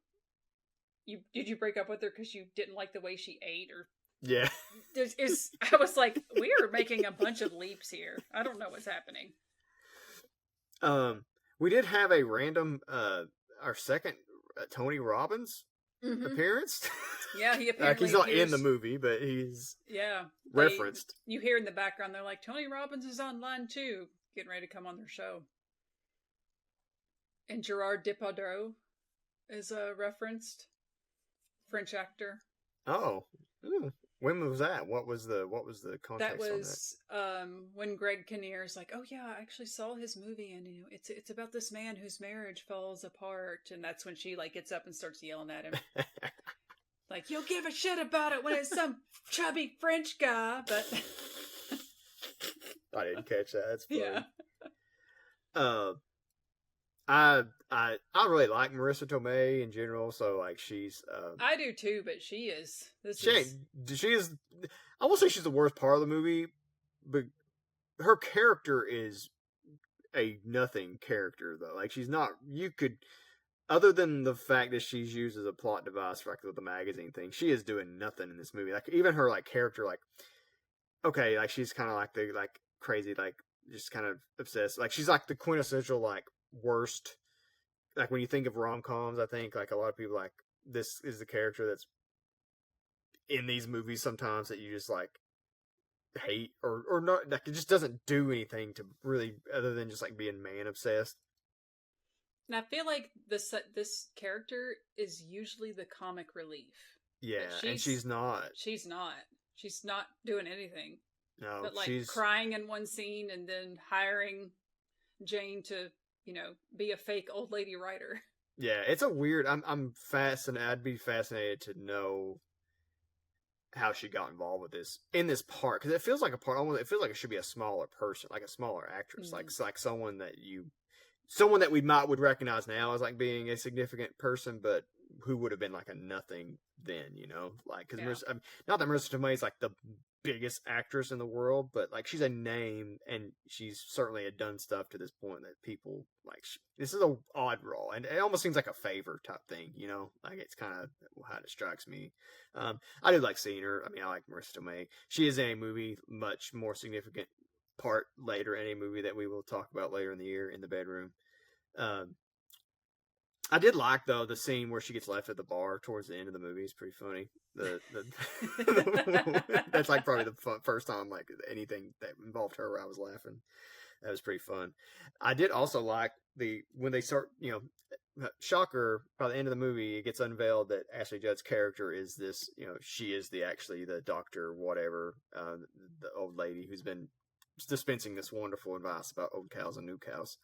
did you break up with her because you didn't like the way she ate? Or yeah, I was like, we are making a bunch of leaps here. I don't know what's happening. We did have a random our second Tony Robbins appearance. Yeah, he apparently he's not in the movie, but he's referenced. You hear in the background, they're like, Tony Robbins is online too, getting ready to come on their show. And Gerard Depardieu is referenced, French actor. Oh, when was that? What was the context? That was when Greg Kinnear is like, oh yeah, I actually saw his movie, and it's about this man whose marriage falls apart, and that's when she like gets up and starts yelling at him. Like, you'll give a shit about it when it's some chubby French guy, but I didn't catch that. That's funny. Yeah. I really like Marisa Tomei in general, so like she's I do too, but she is I won't say she's the worst part of the movie, but her character is a nothing character though. Like, she's not, other than the fact that she's used as a plot device for like the magazine thing, she is doing nothing in this movie. Like, even her like character, like, okay, like she's kind of like the like crazy, like just kind of obsessed. Like, she's like the quintessential like worst. Like, when you think of rom-coms, I think like a lot of people like, this is the character that's in these movies sometimes that you just like hate or not. Like, it just doesn't do anything to really, other than just like being man obsessed. And I feel like this character is usually the comic relief. Yeah, and she's not. She's not doing anything. No, but like she's crying in one scene and then hiring Jane to, be a fake old lady writer. Yeah, it's a weird. I'm fascinated. I'd be fascinated to know how she got involved with this in this part, because it feels like a part. It feels like it should be a smaller person, like a smaller actress, like someone that we would recognize now as like being a significant person, but who would have been like a nothing then, like, because not that Marisa Tomei is like the biggest actress in the world, but like she's a name, and she's certainly had done stuff to this point that people like. This is a odd role, and it almost seems like a favor type thing, you know. Like it's kind of how it strikes me. I do like seeing her. I mean, I like Marisa Tomei. She is in a movie much more significant part later in a movie that we will talk about later in the year, in the bedroom. I did like though the scene where she gets left at the bar towards the end of the movie. It's pretty funny. That's like probably the first time like anything that involved her where I was laughing. That was pretty fun. I did also like when they start, you know, shocker, by the end of the movie it gets unveiled that Ashley Judd's character is this, you know, she is actually the doctor, whatever, the old lady who's been dispensing this wonderful advice about old cows and new cows.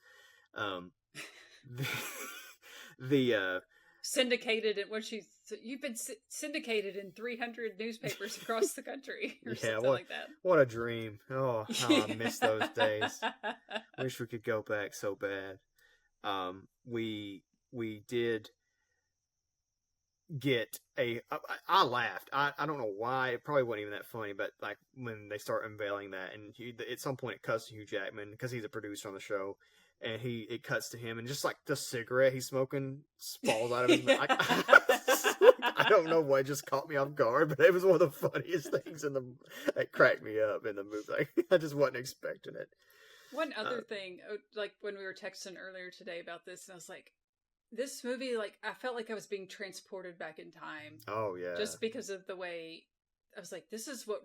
Syndicated at what you've been syndicated in 300 newspapers across the country, or something like that. What a dream! Oh, how I miss those days. Wish we could go back so bad. We did get I laughed. I don't know why. It probably wasn't even that funny, but like when they start unveiling that, and at some point it cuts to Hugh Jackman because he's a producer on the show. And it cuts to him, and just like the cigarette he's smoking falls out of his mouth. I don't know what just caught me off guard, but it was one of the funniest things that cracked me up in the movie. Like, I just wasn't expecting it. One other thing, like when we were texting earlier today about this, and I was like, this movie, like I felt like I was being transported back in time. Oh yeah, just because of the way I was like, this is what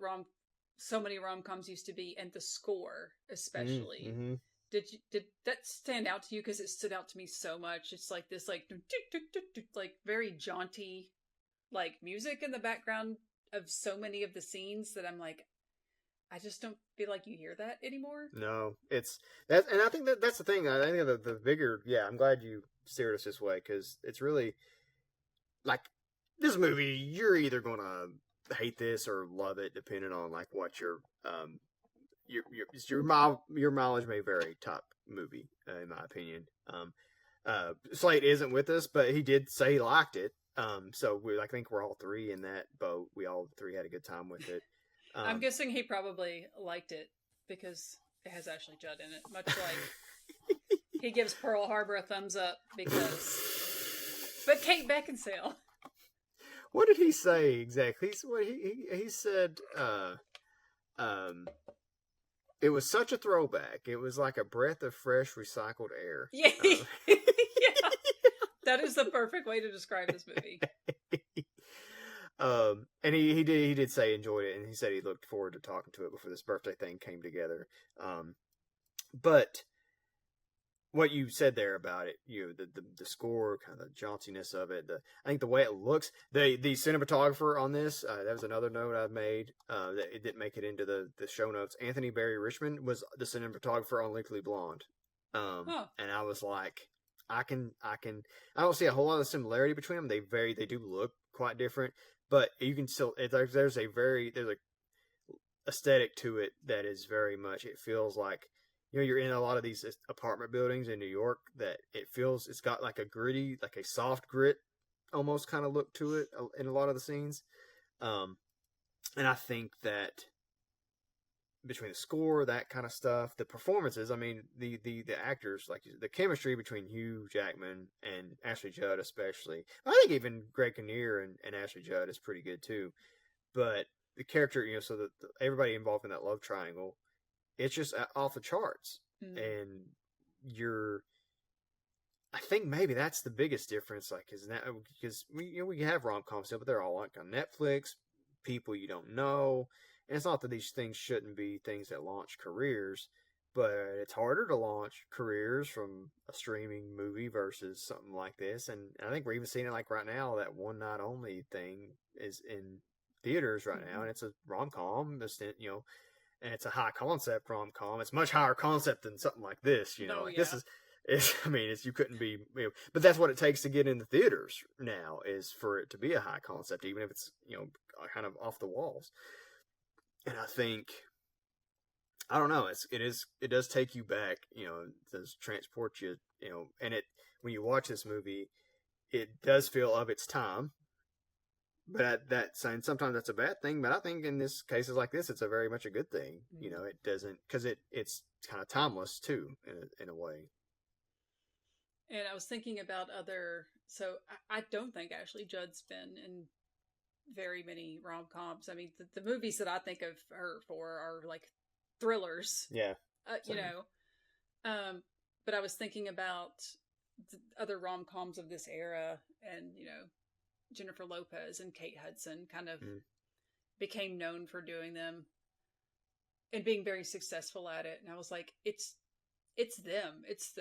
so many rom-coms used to be, and the score especially. Mm-hmm. Did that stand out to you? Because it stood out to me so much. It's like this, like very jaunty, like music in the background of so many of the scenes that I'm like, I just don't feel like you hear that anymore. No, it's that, and I think that's the thing. I think the bigger, yeah. I'm glad you steered us this way because it's really like this movie. You're either gonna hate this or love it, depending on like what your mileage may vary. Top movie, in my opinion. Slate isn't with us, but he did say he liked it. So I think we're all three in that boat. We all three had a good time with it. I'm guessing he probably liked it because it has Ashley Judd in it. Much like he gives Pearl Harbor a thumbs up but Kate Beckinsale. What did he say exactly? He said. It was such a throwback. It was like a breath of fresh, recycled air. Yeah, yeah. That is the perfect way to describe this movie. And he did say he enjoyed it, and he said he looked forward to talking to it before this birthday thing came together. But what you said there about it, the score, kind of the jauntiness of it, I think the way it looks, the cinematographer on this, that was another note I made, that it didn't make it into the show notes. Anthony Barry Richmond was the cinematographer on Legally Blonde. And I was like, I don't see a whole lot of similarity between them. They do look quite different, but you can still, there's a aesthetic to it that is very much, it feels like, you're in a lot of these apartment buildings in New York that it's got like a gritty, like a soft grit almost kind of look to it in a lot of the scenes. And I think that between the score, that kind of stuff, the performances, I mean, the actors, like the chemistry between Hugh Jackman and Ashley Judd especially. I think even Greg Kinnear and Ashley Judd is pretty good too. But the character, so that everybody involved in that love triangle, it's just off the charts. And I think maybe that's the biggest difference. Like, because we have rom-coms still, but they're all like on Netflix, people you don't know. And it's not that these things shouldn't be things that launch careers, but it's harder to launch careers from a streaming movie versus something like this. And I think we're even seeing it like right now, that one night only thing is in theaters right now, and it's a rom-com, and it's a high concept rom-com. It's much higher concept than something like this, This is, you couldn't be, but that's what it takes to get in the theaters now, is for it to be a high concept, even if it's, kind of off the walls. And I think, I don't know, it does take you back, it does transport you, and when you watch this movie, it does feel of its time. But that saying sometimes that's a bad thing. But I think in this cases like this, it's a very much a good thing. You know, it doesn't because it's kind of timeless too in a way. And I was thinking about other. So I don't think Ashley Judd's been in very many rom-coms. I mean, the movies that I think of her for are like thrillers. Yeah. You know. But I was thinking about the other rom-coms of this era, and you know, Jennifer Lopez and Kate Hudson kind of became known for doing them and being very successful at it. And I was like, it's them. It's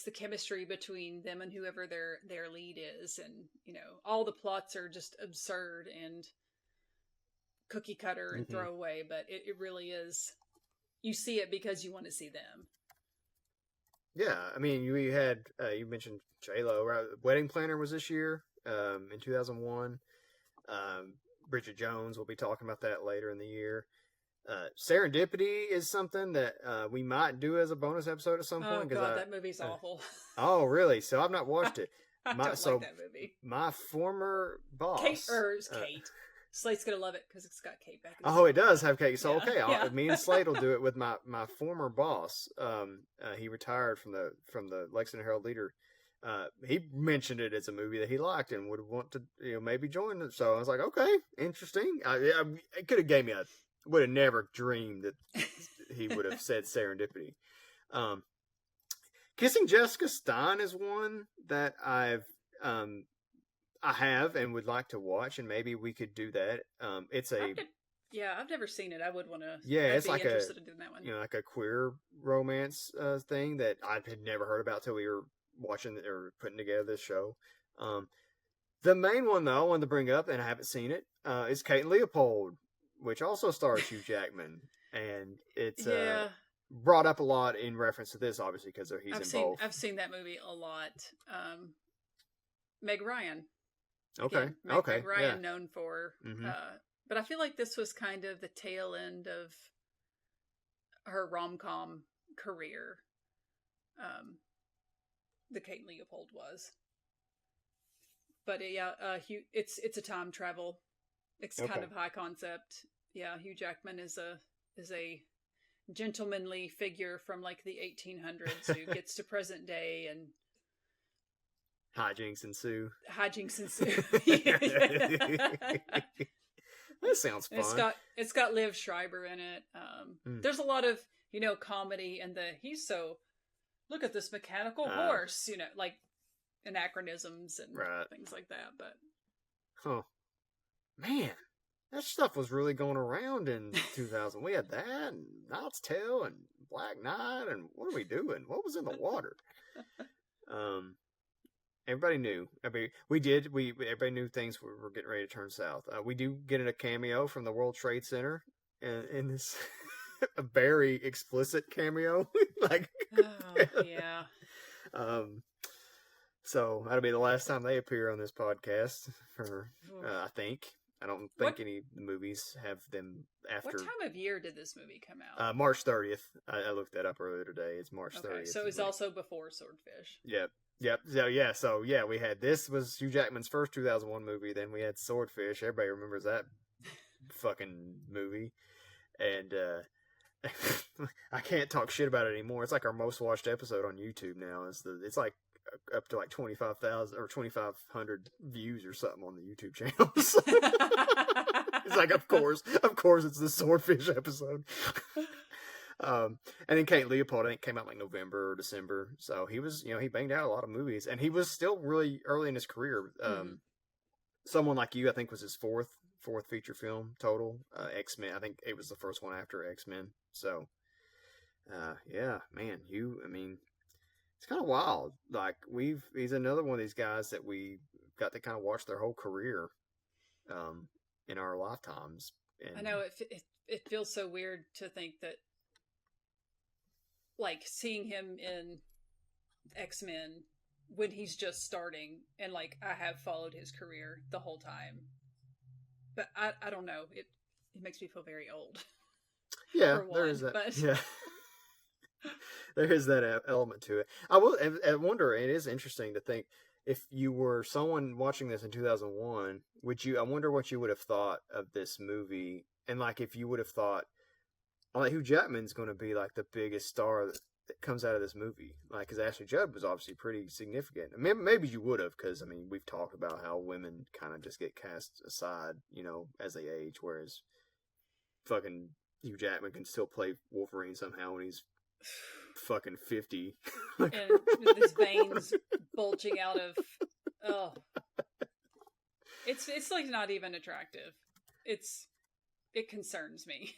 the chemistry between them and whoever their lead is. And, you know, all the plots are just absurd and cookie cutter and throwaway, but it really is, you see it because you want to see them. Yeah. I mean, you had, you mentioned J-Lo, right? Wedding Planner was this year, in 2001. Bridget Jones, we'll be talking about that later in the year. Serendipity is something that we might do as a bonus episode at some point. Oh God, that movie's awful. Oh, really? So I've not watched it. I don't like that movie. My former boss, Kate. Slate's gonna love it because it's got Kate back. Oh, it does have Kate. So yeah. okay, me and Slate will do it with my former boss. He retired from the Lexington Herald Leader. He mentioned it as a movie that he liked and would want to maybe join it. So I was like, okay, interesting. It could have gave me would have never dreamed that he would have said Serendipity. Kissing Jessica Stein is one that I have and would like to watch, and maybe we could do that. I've never seen it. I would want to. Yeah, it's like interested in doing that one. Like a queer romance thing that I had never heard about till we were watching or putting together this show. The main one though I wanted to bring up, and I haven't seen it, is Kate Leopold, which also stars Hugh Jackman, and it's brought up a lot in reference to this, obviously, because he's in both. I've seen that movie a lot. Meg Ryan. Okay. Meg Ryan, known for, but I feel like this was kind of the tail end of her rom-com career. The Kate Leopold was, but it's a time travel. It's kind of high concept. Yeah, Hugh Jackman is a gentlemanly figure from like the 1800s who gets to present day and hijinks ensue. That sounds fun. It's got Liv Schreiber in it. There's a lot of comedy and look at this mechanical horse, like anachronisms and things like that. But man, that stuff was really going around in 2000. We had that and Knight's Tale and Black Knight, and what are we doing? What was in the water? Everybody knew. I mean, everybody knew things were getting ready to turn south. We do get in a cameo from the World Trade Center in this a very explicit cameo. Yeah. So that'll be the last time they appear on this podcast. I think. I don't think any movies have them after. What time of year did this movie come out? March 30th. I looked that up earlier today. It's March 30th. So it's also before Swordfish. Yep. So we had, this was Hugh Jackman's first 2001 movie. Then we had Swordfish. Everybody remembers that fucking movie. And I can't talk shit about it anymore. It's like our most watched episode on YouTube now. It's like up to like 25,000 or 2,500 views or something on the YouTube channels. It's like, of course, it's the Swordfish episode. And then Kate Leopold, I think, came out like November or December. So he was, he banged out a lot of movies, and he was still really early in his career. Someone Like You, I think, was his fourth feature film total. X-Men, I think it was the first one after X-Men. So, yeah, man, it's kind of wild. Like, he's another one of these guys that we got to kind of watch their whole career, in our lifetimes. And I know it feels so weird to think that, like, seeing him in X-Men when he's just starting, and like I have followed his career the whole time, but I don't know, it makes me feel very old. Yeah, there is that. But... Yeah. There is that element to it. I wonder, it is interesting to think, if you were someone watching this in 2001, I wonder what you would have thought of this movie, and like if you would have thought, like Hugh Jackman's going to be like the biggest star that comes out of this movie, like because Ashley Judd was obviously pretty significant. Maybe you would have, because I mean we've talked about how women kind of just get cast aside, as they age, whereas fucking Hugh Jackman can still play Wolverine somehow when he's fucking 50, and with his veins bulging out of. Oh, it's like not even attractive. It concerns me.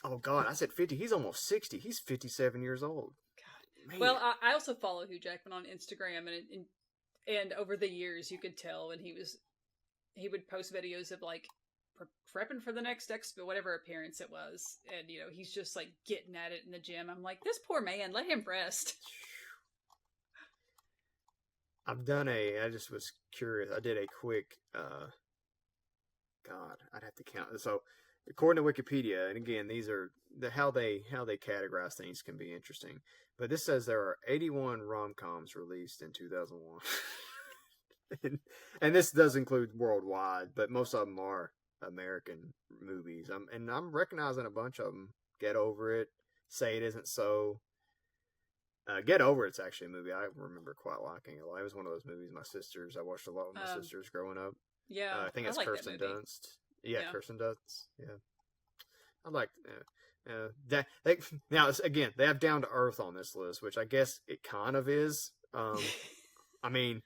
Oh God, I said 50. He's almost 60. He's 57 years old. God, man. Well, I also follow Hugh Jackman on Instagram, and over the years, you could tell when he would post videos of like prepping for the next expo, whatever appearance it was, and he's just like getting at it in the gym. I'm like, this poor man, let him rest. I just was curious. I did a quick, God, I'd have to count. So, according to Wikipedia, and again, these are how they categorize things can be interesting. But this says there are 81 rom-coms released in 2001. and this does include worldwide, but most of them are American movies. I'm recognizing a bunch of them. Get Over It, Say It Isn't So. Get Over It's actually a movie I remember quite liking a lot. It was one of those movies I watched a lot with my sisters growing up. Yeah, I think it's like Kirsten Dunst. Yeah, Kirsten Dunst. Yeah, I like that. Now again, they have Down to Earth on this list, which I guess it kind of is. I mean,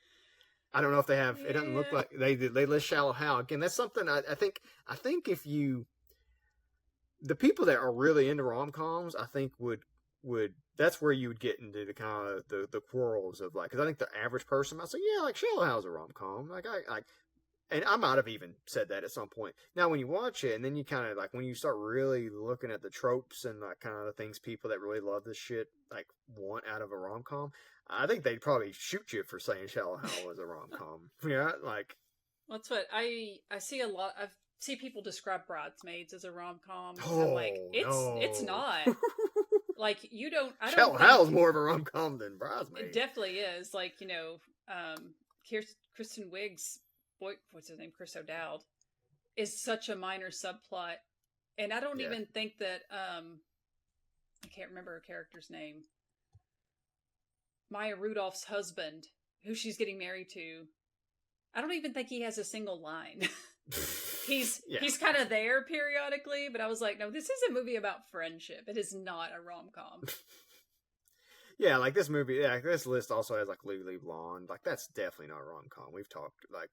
I don't know if they have. It doesn't look like they list Shallow Hal again. That's something I think if the people that are really into rom-coms, I think would that's where you would get into the kind of the quarrels of like, because I think the average person might say, yeah, like Shallow Hal's a rom-com. Like and I might have even said that at some point. Now, when you watch it, and then you kind of like when you start really looking at the tropes and like kind of the things people that really love this shit like want out of a rom-com, I think they'd probably shoot you for saying Shallow Hal was a rom-com. Yeah, like that's what I see a lot. I see people describe Bridesmaids as a rom-com. Oh, I'm like, it's not. Like I don't. Shallow Hal's more of a rom-com than Bridesmaids. It definitely is. Like Kristen Wiig's what's his name? Chris O'Dowd is such a minor subplot, and I don't even think that I can't remember her character's name. Maya Rudolph's husband, who she's getting married to, I don't even think he has a single line. He's kind of there periodically, but I was like, no, this is a movie about friendship. It is not a rom-com. Yeah, like this movie. Yeah, this list also has like Legally Blonde. Like that's definitely not a rom-com. We've talked like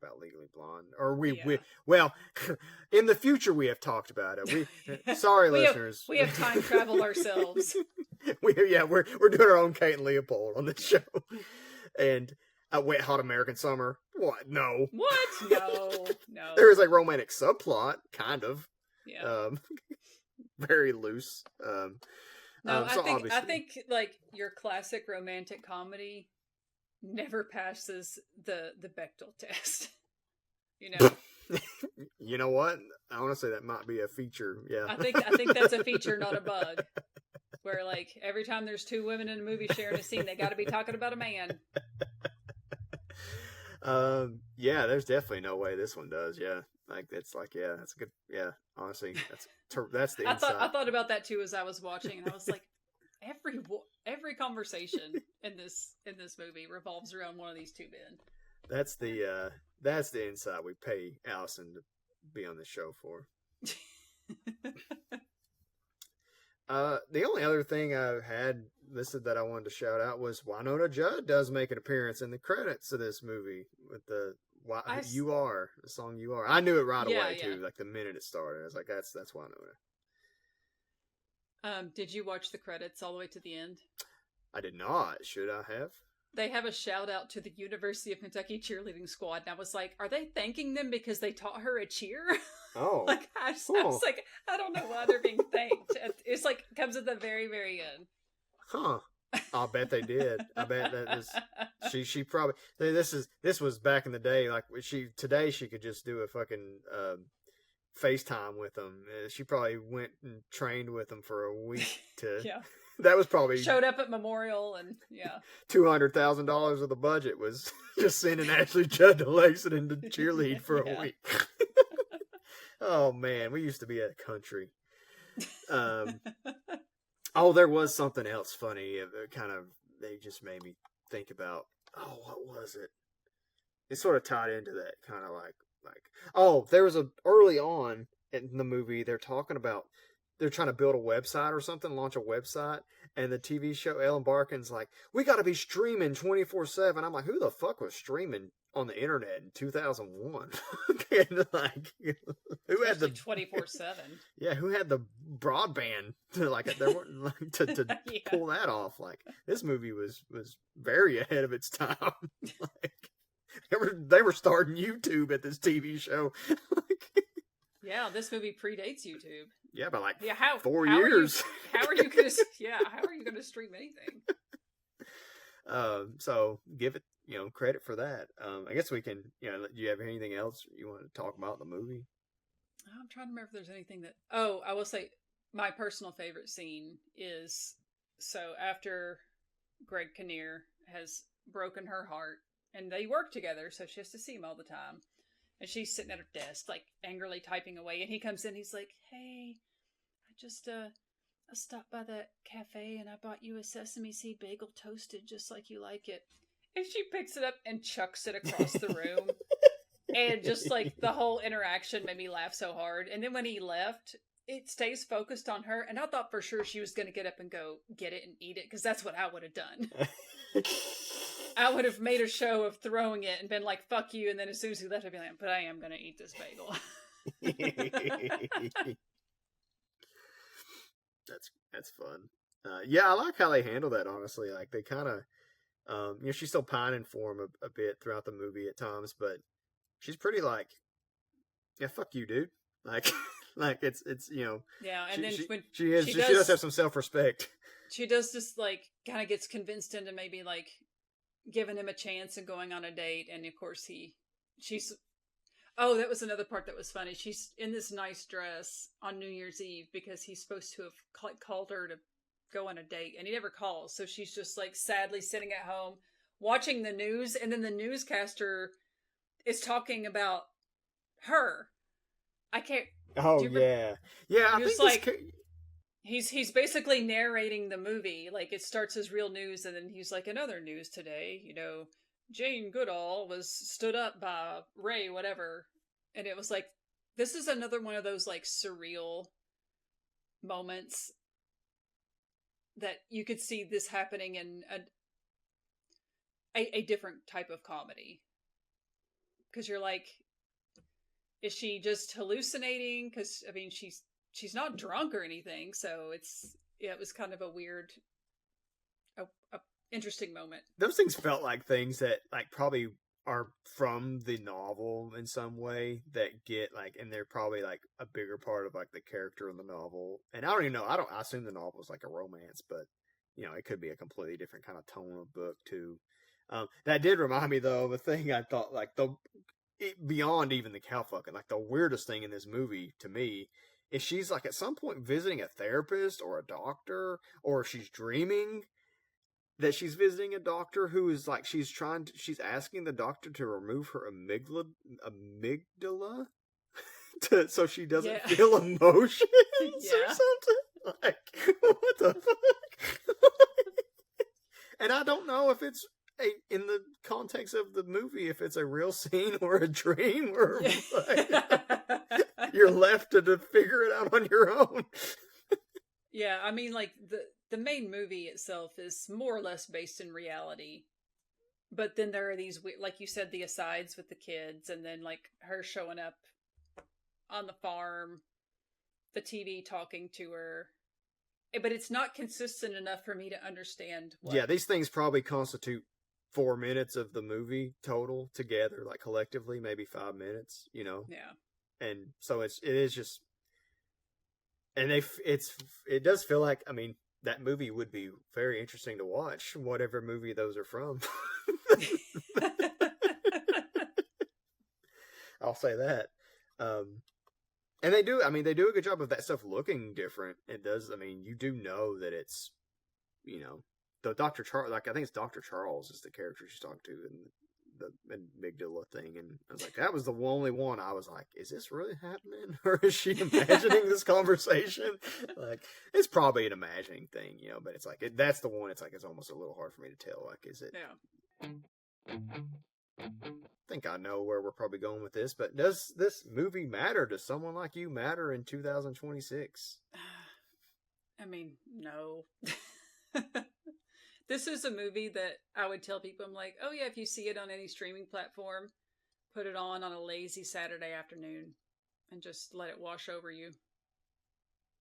about Legally Blonde, or we well, in the future we have talked about it. Sorry, listeners, we have time traveled ourselves. we're doing our own Kate and Leopold on this show, and Wet Hot American Summer. What? No. What? No. There is a romantic subplot, kind of. Yeah. Very loose. No, I think like your classic romantic comedy never passes the Bechdel test. You know what? Honestly, that might be a feature. Yeah. I think that's a feature, not a bug. Where like every time there's two women in a movie sharing a scene, they got to be talking about a man. Yeah, there's definitely no way this one does. Yeah, like it's like that's a good. Yeah, honestly, that's the insight. I thought about that too as I was watching, and I was like, every conversation in this movie revolves around one of these two men. That's the insight we pay Allison to be on the show for. The only other thing I had listed that I wanted to shout out was Winona Judd does make an appearance in the credits of this movie with the song You Are. I knew it right away too, like the minute it started. I was like, that's Winona. Did you watch the credits all the way to the end? I did not. Should I have? They have a shout out to the University of Kentucky cheerleading squad, and I was like, are they thanking them because they taught her a cheer? Oh, like I was like, I don't know why they're being thanked. It's like comes at the very, very end. Huh. I'll bet they did. I bet that is she probably this was back in the day. Like today she could just do a fucking FaceTime with them. She probably went and trained with them for a week to That was probably showed up at Memorial, and yeah. $200,000 of the budget was just sending Ashley Judd to Lexington to cheerlead for a week. Oh man, we used to be at country. Oh, there was something else funny. It kind of, they just made me think about. Oh, what was it? It sort of tied into that kind of like. Oh, there was early on in the movie. They're talking about they're trying to build a website or something, launch a website, and the TV show Ellen Barkin's like, we got to be streaming 24/7. I'm like, who the fuck was streaming on the internet in 2001? Like, who had the 24/7? Yeah, who had the broadband to to Yeah. pull that off? Like, this movie was very ahead of its time. Like, they were starting YouTube at this TV show. Yeah, this movie predates YouTube. Yeah, by like 4 years. How are you gonna? Yeah, how are you gonna stream anything? So give it, credit for that. I guess we can, do you have anything else you want to talk about in the movie? I'm trying to remember if there's anything that. Oh, I will say my personal favorite scene is after Greg Kinnear has broken her heart, and they work together, so she has to see him all the time. And she's sitting at her desk, like, angrily typing away. And he comes in, he's like, hey, I stopped by that cafe and I bought you a sesame seed bagel toasted just like you like it. And she picks it up and chucks it across the room. And just, like, the whole interaction made me laugh so hard. And then when he left, it stays focused on her. And I thought for sure she was going to get up and go get it and eat it, because that's what I would have done. I would have made a show of throwing it and been like, fuck you. And then as soon as he left, I'd be like, but I am going to eat this bagel. That's fun. Yeah, I like how they handle that, honestly. Like, they kind of, she's still pining for him a bit throughout the movie at times, but she's pretty like, yeah, fuck you, dude. Like, it's Yeah, and then when she does have some self-respect. She does just, like, kind of gets convinced into maybe, like, giving him a chance and going on a date, and of course that was another part that was funny. She's in this nice dress on New Year's Eve because he's supposed to have called her to go on a date, and he never calls, so she's just, like, sadly sitting at home watching the news, and then the newscaster is talking about her. I can't. Oh, yeah. I think like, he's basically narrating the movie. Like, it starts as real news, and then he's like, in other news today, Jane Goodall was stood up by Ray, whatever. And it was like, this is another one of those, like, surreal moments that you could see this happening in a different type of comedy. Because you're like, is she just hallucinating? Because, I mean, she's not drunk or anything, so it was kind of a weird, a interesting moment. Those things felt like things that, like, probably are from the novel in some way, that get, like, and they're probably, like, a bigger part of, like, the character in the novel. And I don't even know, I assume the novel is like a romance, but, it could be a completely different kind of tone of book too. That did remind me, though, of a thing I thought, like, beyond even the cow fucking, like, the weirdest thing in this movie to me is she's, like, at some point visiting a therapist or a doctor, or she's dreaming that she's visiting a doctor who is, like, she's asking the doctor to remove her amygdala so she doesn't feel emotions or something. Like, what the fuck? And I don't know if it's in the context of the movie, if it's a real scene or a dream, or like, you're left to figure it out on your own. Yeah, I mean, like, the main movie itself is more or less based in reality. But then there are these, like you said, the asides with the kids, and then, like, her showing up on the farm, the TV talking to her. But it's not consistent enough for me to understand what... Yeah, these things probably constitute 4 minutes of the movie total together, like, collectively, maybe 5 minutes, Yeah. And so it is just... And it does feel like, I mean, that movie would be very interesting to watch, whatever movie those are from. I'll say that. And they do a good job of that stuff looking different. It does, I mean, you do know that it's the Dr. Charles, like I think it's Dr. Charles is the character she's talking to in the amygdala thing, and I was like, that was the only one I was like, is this really happening, or is she imagining this conversation? Like, it's probably an imagining thing, but it's like that's the one. It's like it's almost a little hard for me to tell. Like, is it? Yeah. I think I know where we're probably going with this, but does this movie matter? Does someone like you matter in 2026? I mean, no. This is a movie that I would tell people, I'm like, oh yeah, if you see it on any streaming platform, put it on a lazy Saturday afternoon and just let it wash over you.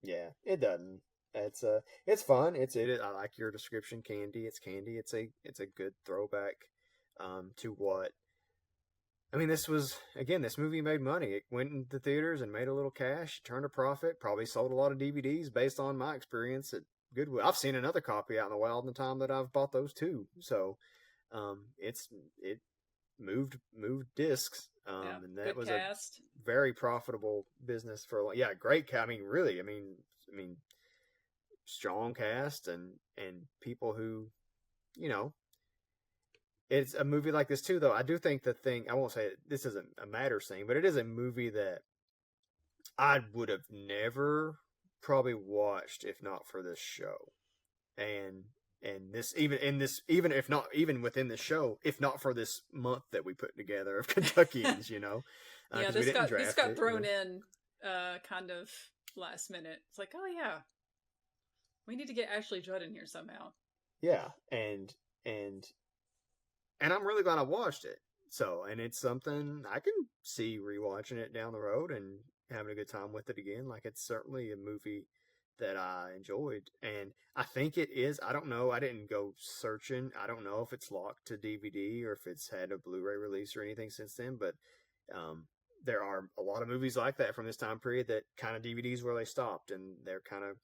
Yeah, it doesn't. It's fun. I like your description, candy. It's candy. It's a good throwback to what. I mean, this movie made money. It went into theaters and made a little cash, turned a profit, probably sold a lot of DVDs based on my experience at Goodwill. I've seen another copy out in the wild in the time that I've bought those too. So, it moved discs. And that was cast. A very profitable business for a long. Yeah, great cast. I mean, really. I mean, strong cast and people who, It's a movie like this too, though. I do think I won't say this isn't a Matters thing, but it is a movie that I would have never probably watched if not for this show. And even if not even within the show, if not for this month that we put together of Kentuckians, Yeah, this got thrown in kind of last minute. It's like, oh yeah, we need to get Ashley Judd in here somehow. Yeah, and I'm really glad I watched it. So, and it's something I can see rewatching it down the road and having a good time with it again. Like, it's certainly a movie that I enjoyed. And I think it is. I don't know. I didn't go searching. I don't know if it's locked to DVD or if it's had a Blu-ray release or anything since then. But there are a lot of movies like that from this time period that kind of DVDs where they stopped. And they're kind of,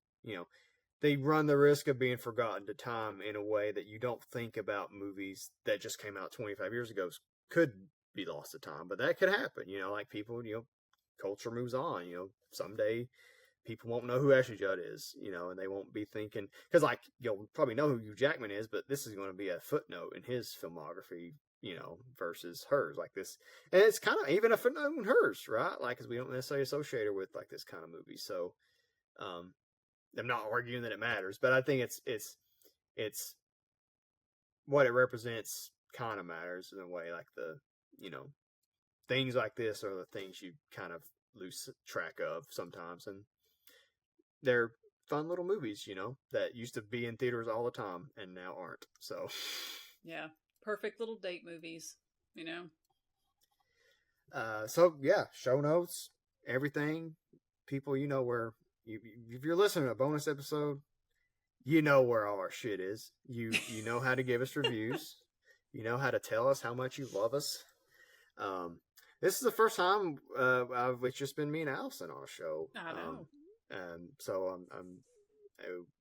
they run the risk of being forgotten to time in a way that you don't think about movies that just came out 25 years ago could be lost to time. But that could happen, like people, culture moves on, someday people won't know who Ashley Judd is, and they won't be thinking, because like, you'll probably know who Hugh Jackman is, but this is going to be a footnote in his filmography, versus hers, like this. And it's kind of even a footnote in hers, right? Like, because we don't necessarily associate her with like this kind of movie. So, I'm not arguing that it matters, but I think it's what it represents kind of matters in a way. Like things like this are the things you kind of lose track of sometimes, and they're fun little movies, that used to be in theaters all the time and now aren't. So, yeah, perfect little date movies, So yeah, show notes, everything, people, where. If you're listening to a bonus episode, where all our shit is. You know how to give us reviews. You know how to tell us how much you love us. This is the first time it's just been me and Allison on a show. I know. So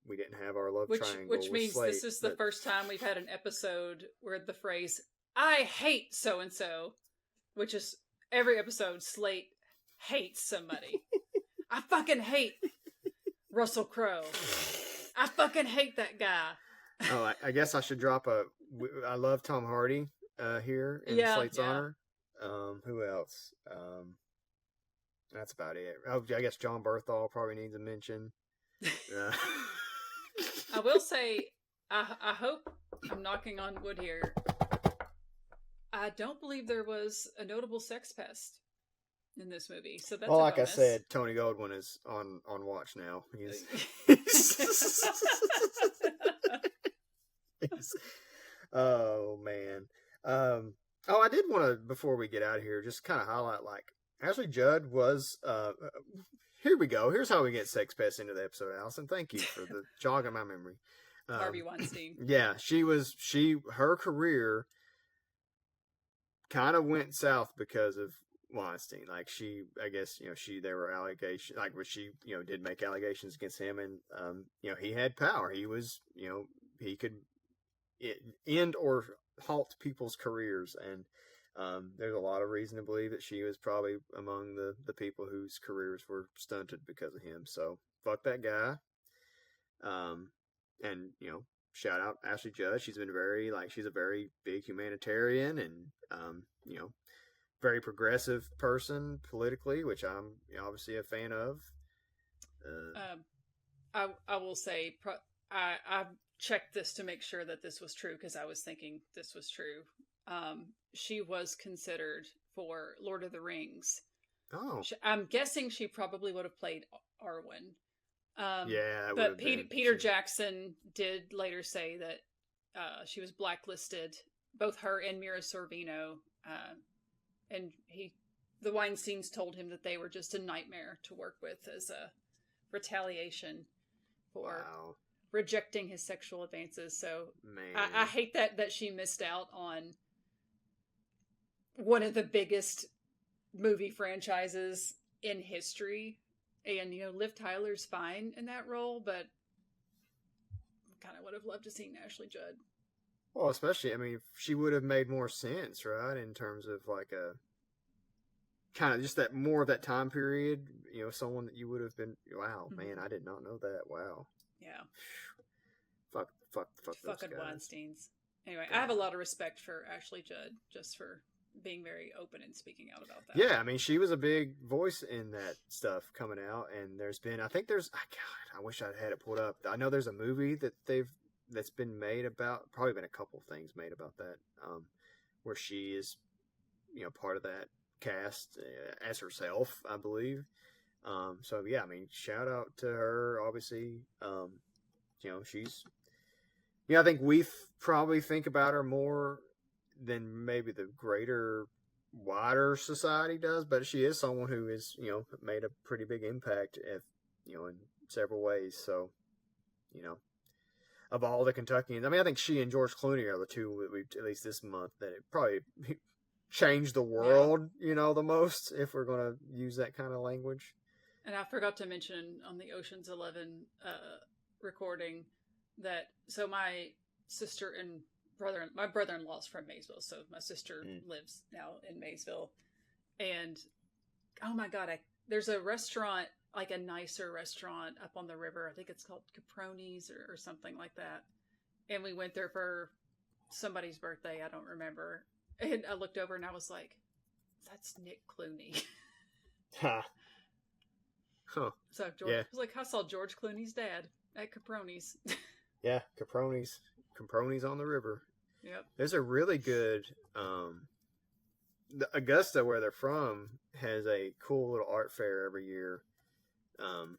we didn't have our love triangle. Which means Slate, this is the first time we've had an episode where the phrase "I hate so and so," which is every episode Slate hates somebody. I fucking hate Russell Crowe. I fucking hate that guy. Oh, I guess I should drop I love Tom Hardy here in Slate's honor. Who else? That's about it. Oh, I guess John Berthal probably needs a mention. I will say, I hope, I'm knocking on wood here, I don't believe there was a notable sex pest in this movie, so that's like bonus. I said, Tony Goldwyn is on watch now. He's oh man. I did want to, before we get out of here, just kind of highlight, like, Ashley Judd was here we go. Here's how we get sex pests into the episode, Allison. Thank you for the jogging my memory. Harvey Weinstein. Yeah, her career kind of went south because of Weinstein. Like, there were allegations, like, where she, did make allegations against him, and, he had power. He was, he could end or halt people's careers, and there's a lot of reason to believe that she was probably among the people whose careers were stunted because of him. So fuck that guy. And shout out Ashley Judd. She's been very she's a very big humanitarian and very progressive person politically, which I'm obviously a fan of. I will say I checked this to make sure that this was true because I was thinking this was true. She was considered for Lord of the Rings. Oh, I'm guessing she probably would have played Arwen. yeah, but Peter Jackson did later say that she was blacklisted, both her and Mira Sorvino, and the Weinsteins told him that they were just a nightmare to work with as a retaliation for rejecting his sexual advances. So I hate that she missed out on one of the biggest movie franchises in history. And, Liv Tyler's fine in that role, but kind of would have loved to see Ashley Judd. Well, especially, she would have made more sense, right? In terms of a kind of just that more of that time period, someone that you would have been, wow, man, I did not know that. Wow. Yeah. Fuck those Fucking guys. Weinsteins. Anyway, I have a lot of respect for Ashley Judd just for being very open and speaking out about that. Yeah, she was a big voice in that stuff coming out, and I think there's, I wish I'd had it pulled up. I know there's a movie that's been made about, probably been a couple things made about that, where she is, part of that cast as herself, I believe. So yeah, shout out to her, obviously. She's, I think we probably think about her more than maybe the greater, wider society does, but she is someone who is, made a pretty big impact in several ways. So, of all the Kentuckians, I think she and George Clooney are the two that we've, at least this month, that it probably changed the world, the most, if we're going to use that kind of language. And I forgot to mention on the Ocean's 11 recording that, so my sister and my brother-in-law's from Maysville, so my sister lives now in Maysville, and oh my god, there's a restaurant, a nicer restaurant up on the river. I think it's called Caproni's or something like that, and we went there for somebody's birthday. I don't remember, and I looked over and I was like, that's Nick Clooney. Huh. So George was like, I saw George Clooney's dad at Caproni's. Yeah, Caproni's on the river. Yep. There's a really good, the Augusta, where they're from, has a cool little art fair every year. And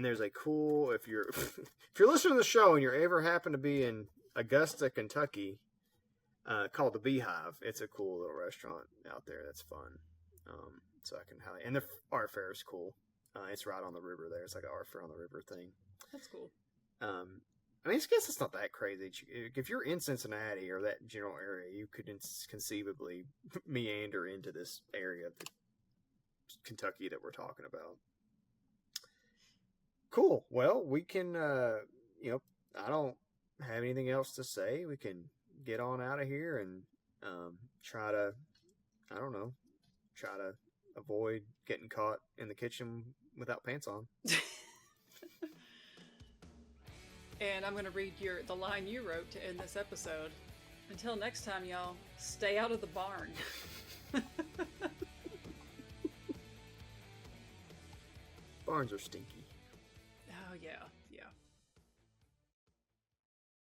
there's a cool, if you're listening to the show and you're ever happen to be in Augusta, Kentucky, called the Beehive. It's a cool little restaurant out there. That's fun. So I can highly, and the art fair is cool. It's right on the river there. It's like an art fair on the river thing. That's cool. I guess it's not that crazy. If you're in Cincinnati or that general area, you could conceivably meander into this area of Kentucky that we're talking about. Cool. Well, we can, I don't have anything else to say. We can get on out of here and try to avoid getting caught in the kitchen without pants on. And I'm going to read the line you wrote to end this episode. Until next time, y'all, stay out of the barn. Barns are stinky. Oh, yeah.